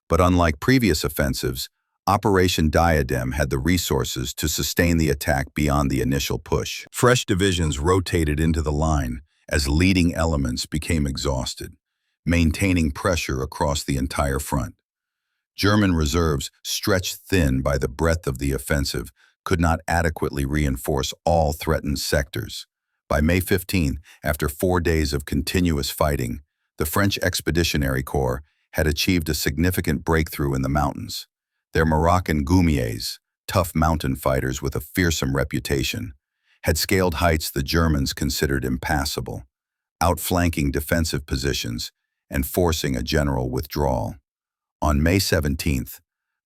But unlike previous offensives, Operation Diadem had the resources to sustain the attack beyond the initial push. Fresh divisions rotated into the line as leading elements became exhausted, maintaining pressure across the entire front. German reserves, stretched thin by the breadth of the offensive, could not adequately reinforce all threatened sectors. By May 15, after 4 days of continuous fighting, the French Expeditionary Corps had achieved a significant breakthrough in the mountains. Their Moroccan goumiers, tough mountain fighters with a fearsome reputation, had scaled heights the Germans considered impassable, outflanking defensive positions and forcing a general withdrawal. On May 17th,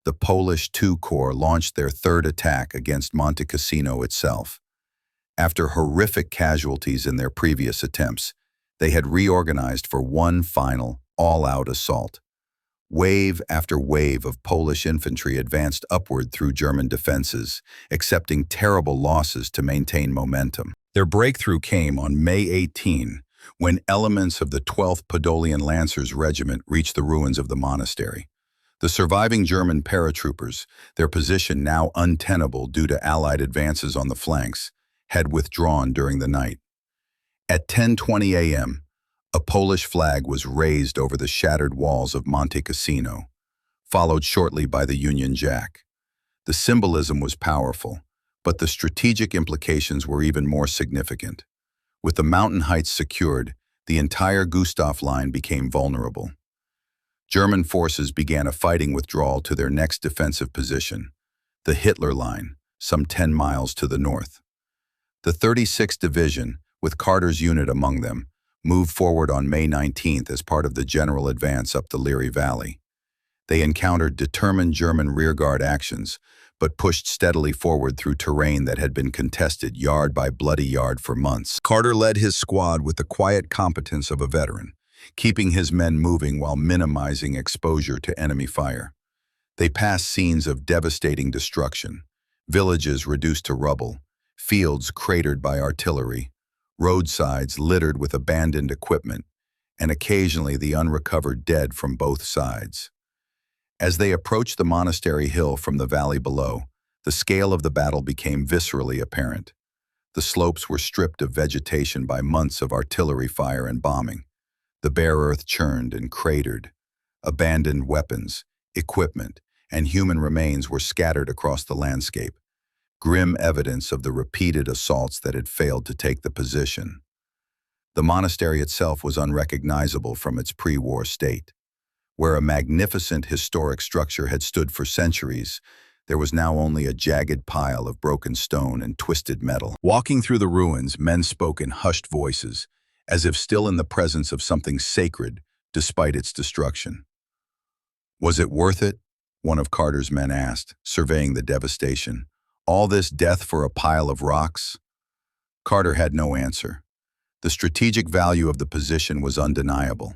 the Polish II Corps launched their third attack against Monte Cassino itself. After horrific casualties in their previous attempts, they had reorganized for one final, all-out assault. Wave after wave of Polish infantry advanced upward through German defenses, accepting terrible losses to maintain momentum. Their breakthrough came on May 18, when elements of the 12th Podolian Lancers Regiment reached the ruins of the monastery. The surviving German paratroopers, their position now untenable due to Allied advances on the flanks, had withdrawn during the night. At 10:20 a.m., a Polish flag was raised over the shattered walls of Monte Cassino, followed shortly by the Union Jack. The symbolism was powerful, but the strategic implications were even more significant. With the mountain heights secured, the entire Gustav line became vulnerable. German forces began a fighting withdrawal to their next defensive position, the Hitler Line, some 10 miles to the north. The 36th Division, with Carter's unit among them, moved forward on May 19th as part of the general advance up the Liri Valley. They encountered determined German rearguard actions, but pushed steadily forward through terrain that had been contested yard by bloody yard for months. Carter led his squad with the quiet competence of a veteran, keeping his men moving while minimizing exposure to enemy fire. They passed scenes of devastating destruction, villages reduced to rubble, fields cratered by artillery, roadsides littered with abandoned equipment, and occasionally the unrecovered dead from both sides. As they approached the monastery hill from the valley below, the scale of the battle became viscerally apparent. The slopes were stripped of vegetation by months of artillery fire and bombing. The bare earth churned and cratered. Abandoned weapons, equipment, and human remains were scattered across the landscape, grim evidence of the repeated assaults that had failed to take the position. The monastery itself was unrecognizable from its pre-war state. Where a magnificent historic structure had stood for centuries, there was now only a jagged pile of broken stone and twisted metal. Walking through the ruins, men spoke in hushed voices, as if still in the presence of something sacred, despite its destruction. "Was it worth it?" one of Carter's men asked, surveying the devastation. "All this death for a pile of rocks?" Carter had no answer. The strategic value of the position was undeniable.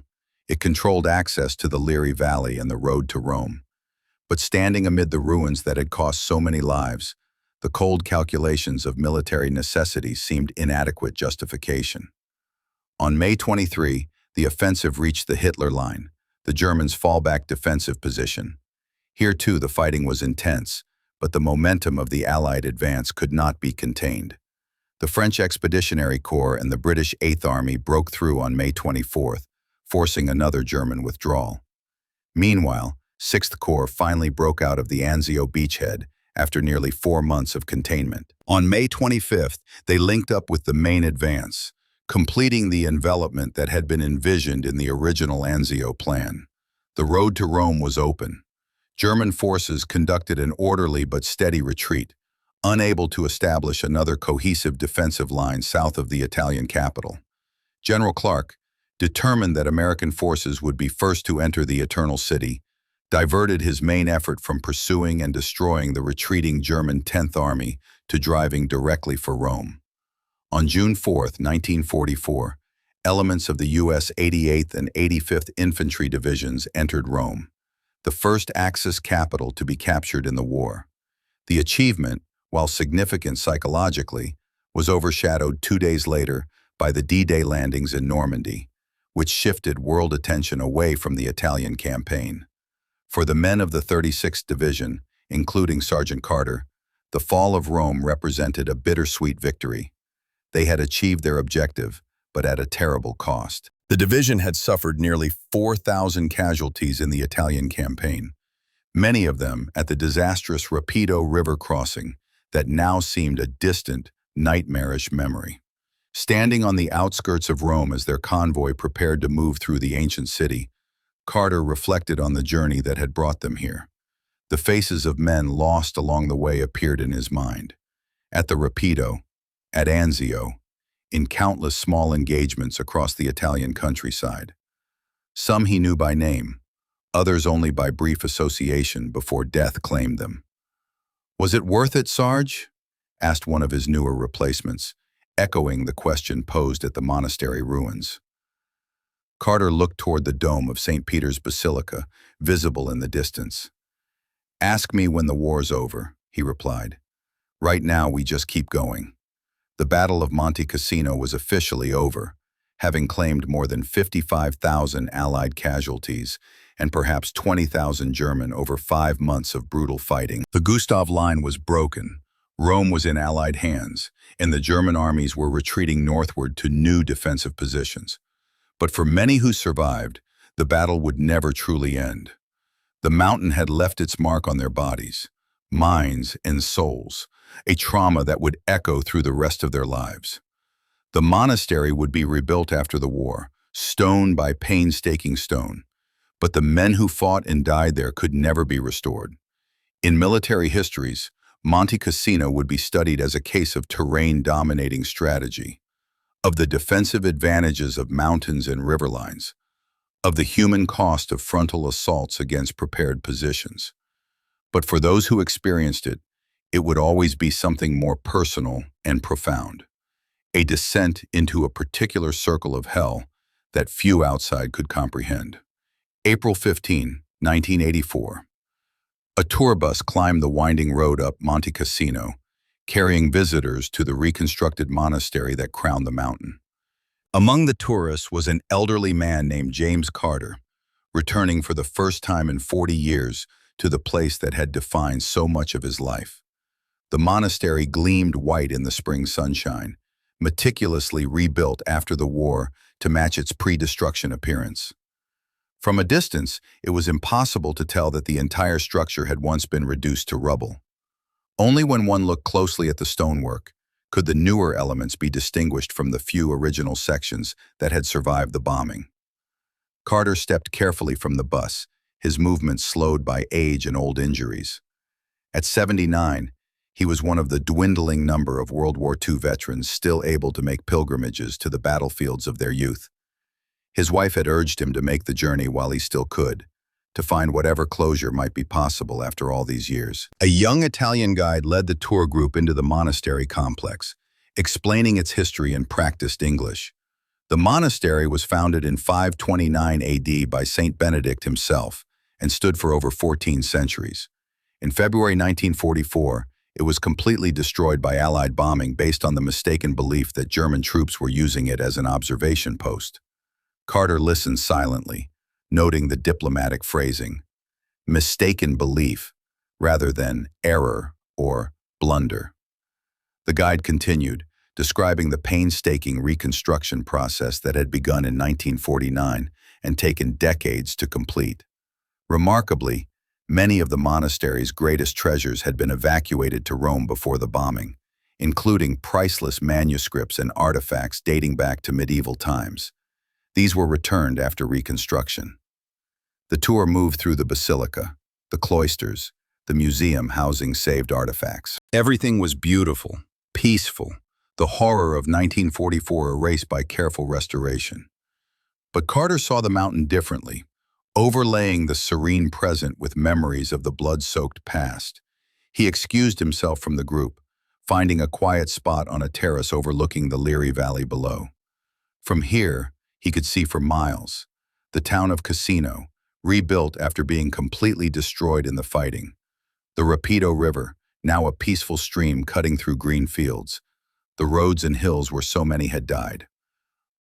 It controlled access to the Liri Valley and the road to Rome. But standing amid the ruins that had cost so many lives, the cold calculations of military necessity seemed inadequate justification. On May 23, the offensive reached the Hitler Line, the Germans' fallback defensive position. Here too the fighting was intense, but the momentum of the Allied advance could not be contained. The French Expeditionary Corps and the British 8th Army broke through on May 24th, forcing another German withdrawal. Meanwhile, 6th Corps finally broke out of the Anzio beachhead after nearly 4 months of containment. On May 25th, they linked up with the main advance, completing the envelopment that had been envisioned in the original Anzio plan. The road to Rome was open. German forces conducted an orderly but steady retreat, unable to establish another cohesive defensive line south of the Italian capital. General Clark, determined that American forces would be first to enter the Eternal City, diverted his main effort from pursuing and destroying the retreating German 10th Army to driving directly for Rome. On June 4, 1944, elements of the U.S. 88th and 85th Infantry Divisions entered Rome, the first Axis capital to be captured in the war. The achievement, while significant psychologically, was overshadowed 2 days later by the D-Day landings in Normandy, which shifted world attention away from the Italian campaign. For the men of the 36th Division, including Sergeant Carter, the fall of Rome represented a bittersweet victory. They had achieved their objective, but at a terrible cost. The division had suffered nearly 4,000 casualties in the Italian campaign, many of them at the disastrous Rapido River crossing that now seemed a distant, nightmarish memory. Standing on the outskirts of Rome as their convoy prepared to move through the ancient city, Carter reflected on the journey that had brought them here. The faces of men lost along the way appeared in his mind. At the Rapido, at Anzio, in countless small engagements across the Italian countryside. Some he knew by name, others only by brief association before death claimed them. "Was it worth it, Sarge?" asked one of his newer replacements, echoing the question posed at the monastery ruins. Carter looked toward the dome of St. Peter's Basilica, visible in the distance. "Ask me when the war's over," he replied. "Right now we just keep going." The Battle of Monte Cassino was officially over, having claimed more than 55,000 Allied casualties and perhaps 20,000 German over 5 months of brutal fighting. The Gustav Line was broken. Rome was in Allied hands, and the German armies were retreating northward to new defensive positions. But for many who survived, the battle would never truly end. The mountain had left its mark on their bodies, minds, and souls, a trauma that would echo through the rest of their lives. The monastery would be rebuilt after the war, stone by painstaking stone, but the men who fought and died there could never be restored. In military histories, Monte Cassino would be studied as a case of terrain-dominating strategy, of the defensive advantages of mountains and riverlines, of the human cost of frontal assaults against prepared positions. But for those who experienced it, it would always be something more personal and profound, a descent into a particular circle of hell that few outside could comprehend. April 15, 1984. A tour bus climbed the winding road up Monte Cassino, carrying visitors to the reconstructed monastery that crowned the mountain. Among the tourists was an elderly man named James Carter, returning for the first time in 40 years to the place that had defined so much of his life. The monastery gleamed white in the spring sunshine, meticulously rebuilt after the war to match its pre-destruction appearance. From a distance, it was impossible to tell that the entire structure had once been reduced to rubble. Only when one looked closely at the stonework could the newer elements be distinguished from the few original sections that had survived the bombing. Carter stepped carefully from the bus, his movements slowed by age and old injuries. At 79, he was one of the dwindling number of World War II veterans still able to make pilgrimages to the battlefields of their youth. His wife had urged him to make the journey while he still could, to find whatever closure might be possible after all these years. A young Italian guide led the tour group into the monastery complex, explaining its history in practiced English. The monastery was founded in 529 AD by Saint Benedict himself and stood for over 14 centuries. In February 1944, it was completely destroyed by Allied bombing based on the mistaken belief that German troops were using it as an observation post. Carter listened silently, noting the diplomatic phrasing, mistaken belief, rather than error or blunder. The guide continued, describing the painstaking reconstruction process that had begun in 1949 and taken decades to complete. Remarkably, many of the monastery's greatest treasures had been evacuated to Rome before the bombing, including priceless manuscripts and artifacts dating back to medieval times. These were returned after reconstruction. The tour moved through the basilica, the cloisters, the museum housing saved artifacts. Everything was beautiful, peaceful, the horror of 1944 erased by careful restoration. But Carter saw the mountain differently, overlaying the serene present with memories of the blood-soaked past. He excused himself from the group, finding a quiet spot on a terrace overlooking the Liri Valley below. From here, he could see for miles the town of Cassino, rebuilt after being completely destroyed in the fighting. The Rapido River, now a peaceful stream cutting through green fields. The roads and hills where so many had died.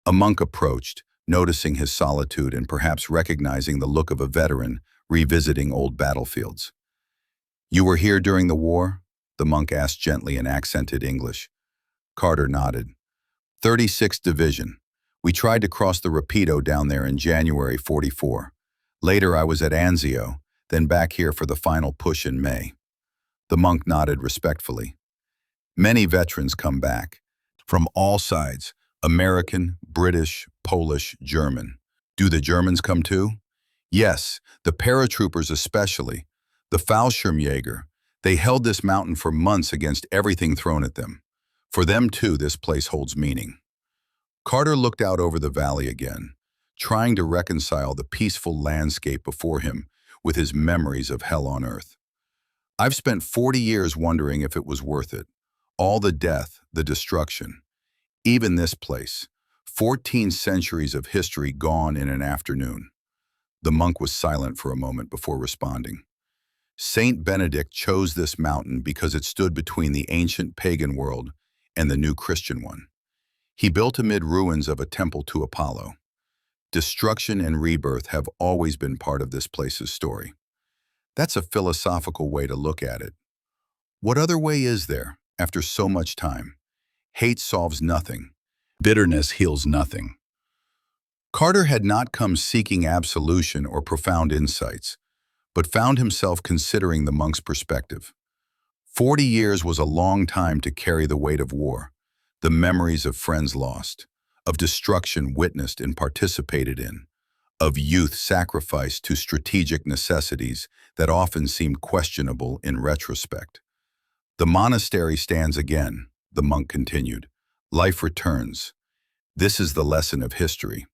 A monk approached, noticing his solitude and perhaps recognizing the look of a veteran revisiting old battlefields. "You were here during the war?" the monk asked gently in accented English. Carter nodded. 36th Division. We tried to cross the Rapido down there in January 44. Later I was at Anzio, then back here for the final push in May. The monk nodded respectfully. Many veterans come back, from all sides, American, British, Polish, German. Do the Germans come too? Yes, the paratroopers especially. The Fallschirmjäger. They held this mountain for months against everything thrown at them. For them, too, this place holds meaning. Carter looked out over the valley again, trying to reconcile the peaceful landscape before him with his memories of hell on earth. I've spent 40 years wondering if it was worth it. All the death, the destruction. Even this place. 14 centuries of history gone in an afternoon. The monk was silent for a moment before responding. Saint Benedict chose this mountain because it stood between the ancient pagan world and the new Christian one. He built amid ruins of a temple to Apollo. Destruction and rebirth have always been part of this place's story. That's a philosophical way to look at it. What other way is there, after so much time? Hate solves nothing. Bitterness heals nothing. Carter had not come seeking absolution or profound insights, but found himself considering the monk's perspective. 40 years was a long time to carry the weight of war, the memories of friends lost, of destruction witnessed and participated in, of youth sacrificed to strategic necessities that often seemed questionable in retrospect. The monastery stands again, the monk continued. Life returns. This is the lesson of history.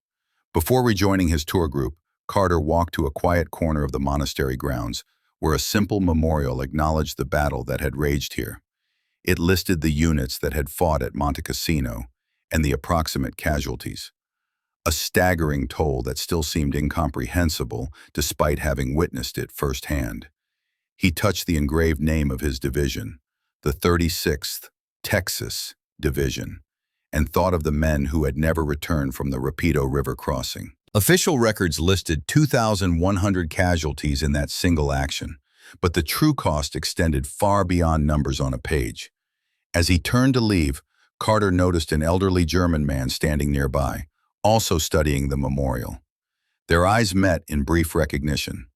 Before rejoining his tour group, Carter walked to a quiet corner of the monastery grounds where a simple memorial acknowledged the battle that had raged here. It listed the units that had fought at Monte Cassino and the approximate casualties. A staggering toll that still seemed incomprehensible despite having witnessed it firsthand. He touched the engraved name of his division, the 36th Texas Division, and thought of the men who had never returned from the Rapido River crossing. Official records listed 2,100 casualties in that single action, but the true cost extended far beyond numbers on a page. As he turned to leave, Carter noticed an elderly German man standing nearby, also studying the memorial. Their eyes met in brief recognition,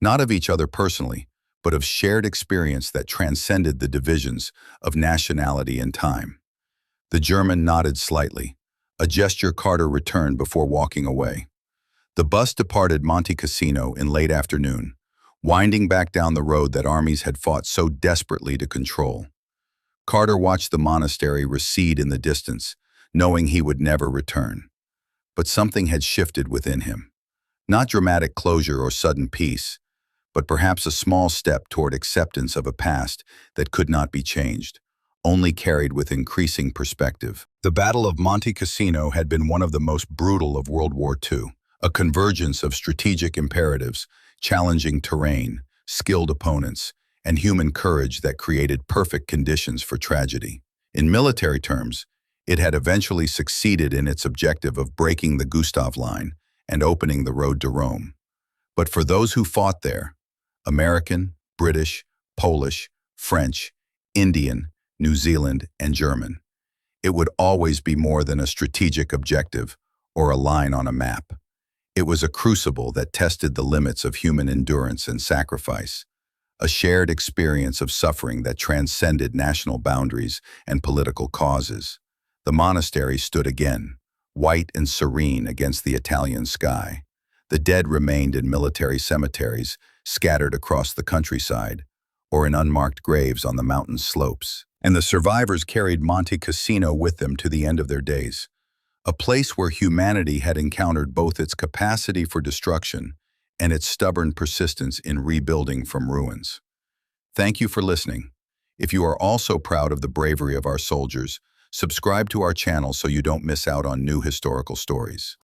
not of each other personally, but of shared experience that transcended the divisions of nationality and time. The German nodded slightly, a gesture Carter returned before walking away. The bus departed Monte Cassino in late afternoon, winding back down the road that armies had fought so desperately to control. Carter watched the monastery recede in the distance, knowing he would never return. But something had shifted within him. Not dramatic closure or sudden peace, but perhaps a small step toward acceptance of a past that could not be changed, only carried with increasing perspective. The Battle of Monte Cassino had been one of the most brutal of World War II, a convergence of strategic imperatives, challenging terrain, skilled opponents, and human courage that created perfect conditions for tragedy. In military terms, it had eventually succeeded in its objective of breaking the Gustav Line and opening the road to Rome. But for those who fought there, American, British, Polish, French, Indian, New Zealand, and German, it would always be more than a strategic objective or a line on a map. It was a crucible that tested the limits of human endurance and sacrifice, a shared experience of suffering that transcended national boundaries and political causes. The monastery stood again, white and serene against the Italian sky. The dead remained in military cemeteries scattered across the countryside, or in unmarked graves on the mountain slopes. And the survivors carried Monte Cassino with them to the end of their days, a place where humanity had encountered both its capacity for destruction and its stubborn persistence in rebuilding from ruins. Thank you for listening. If you are also proud of the bravery of our soldiers, subscribe to our channel so you don't miss out on new historical stories.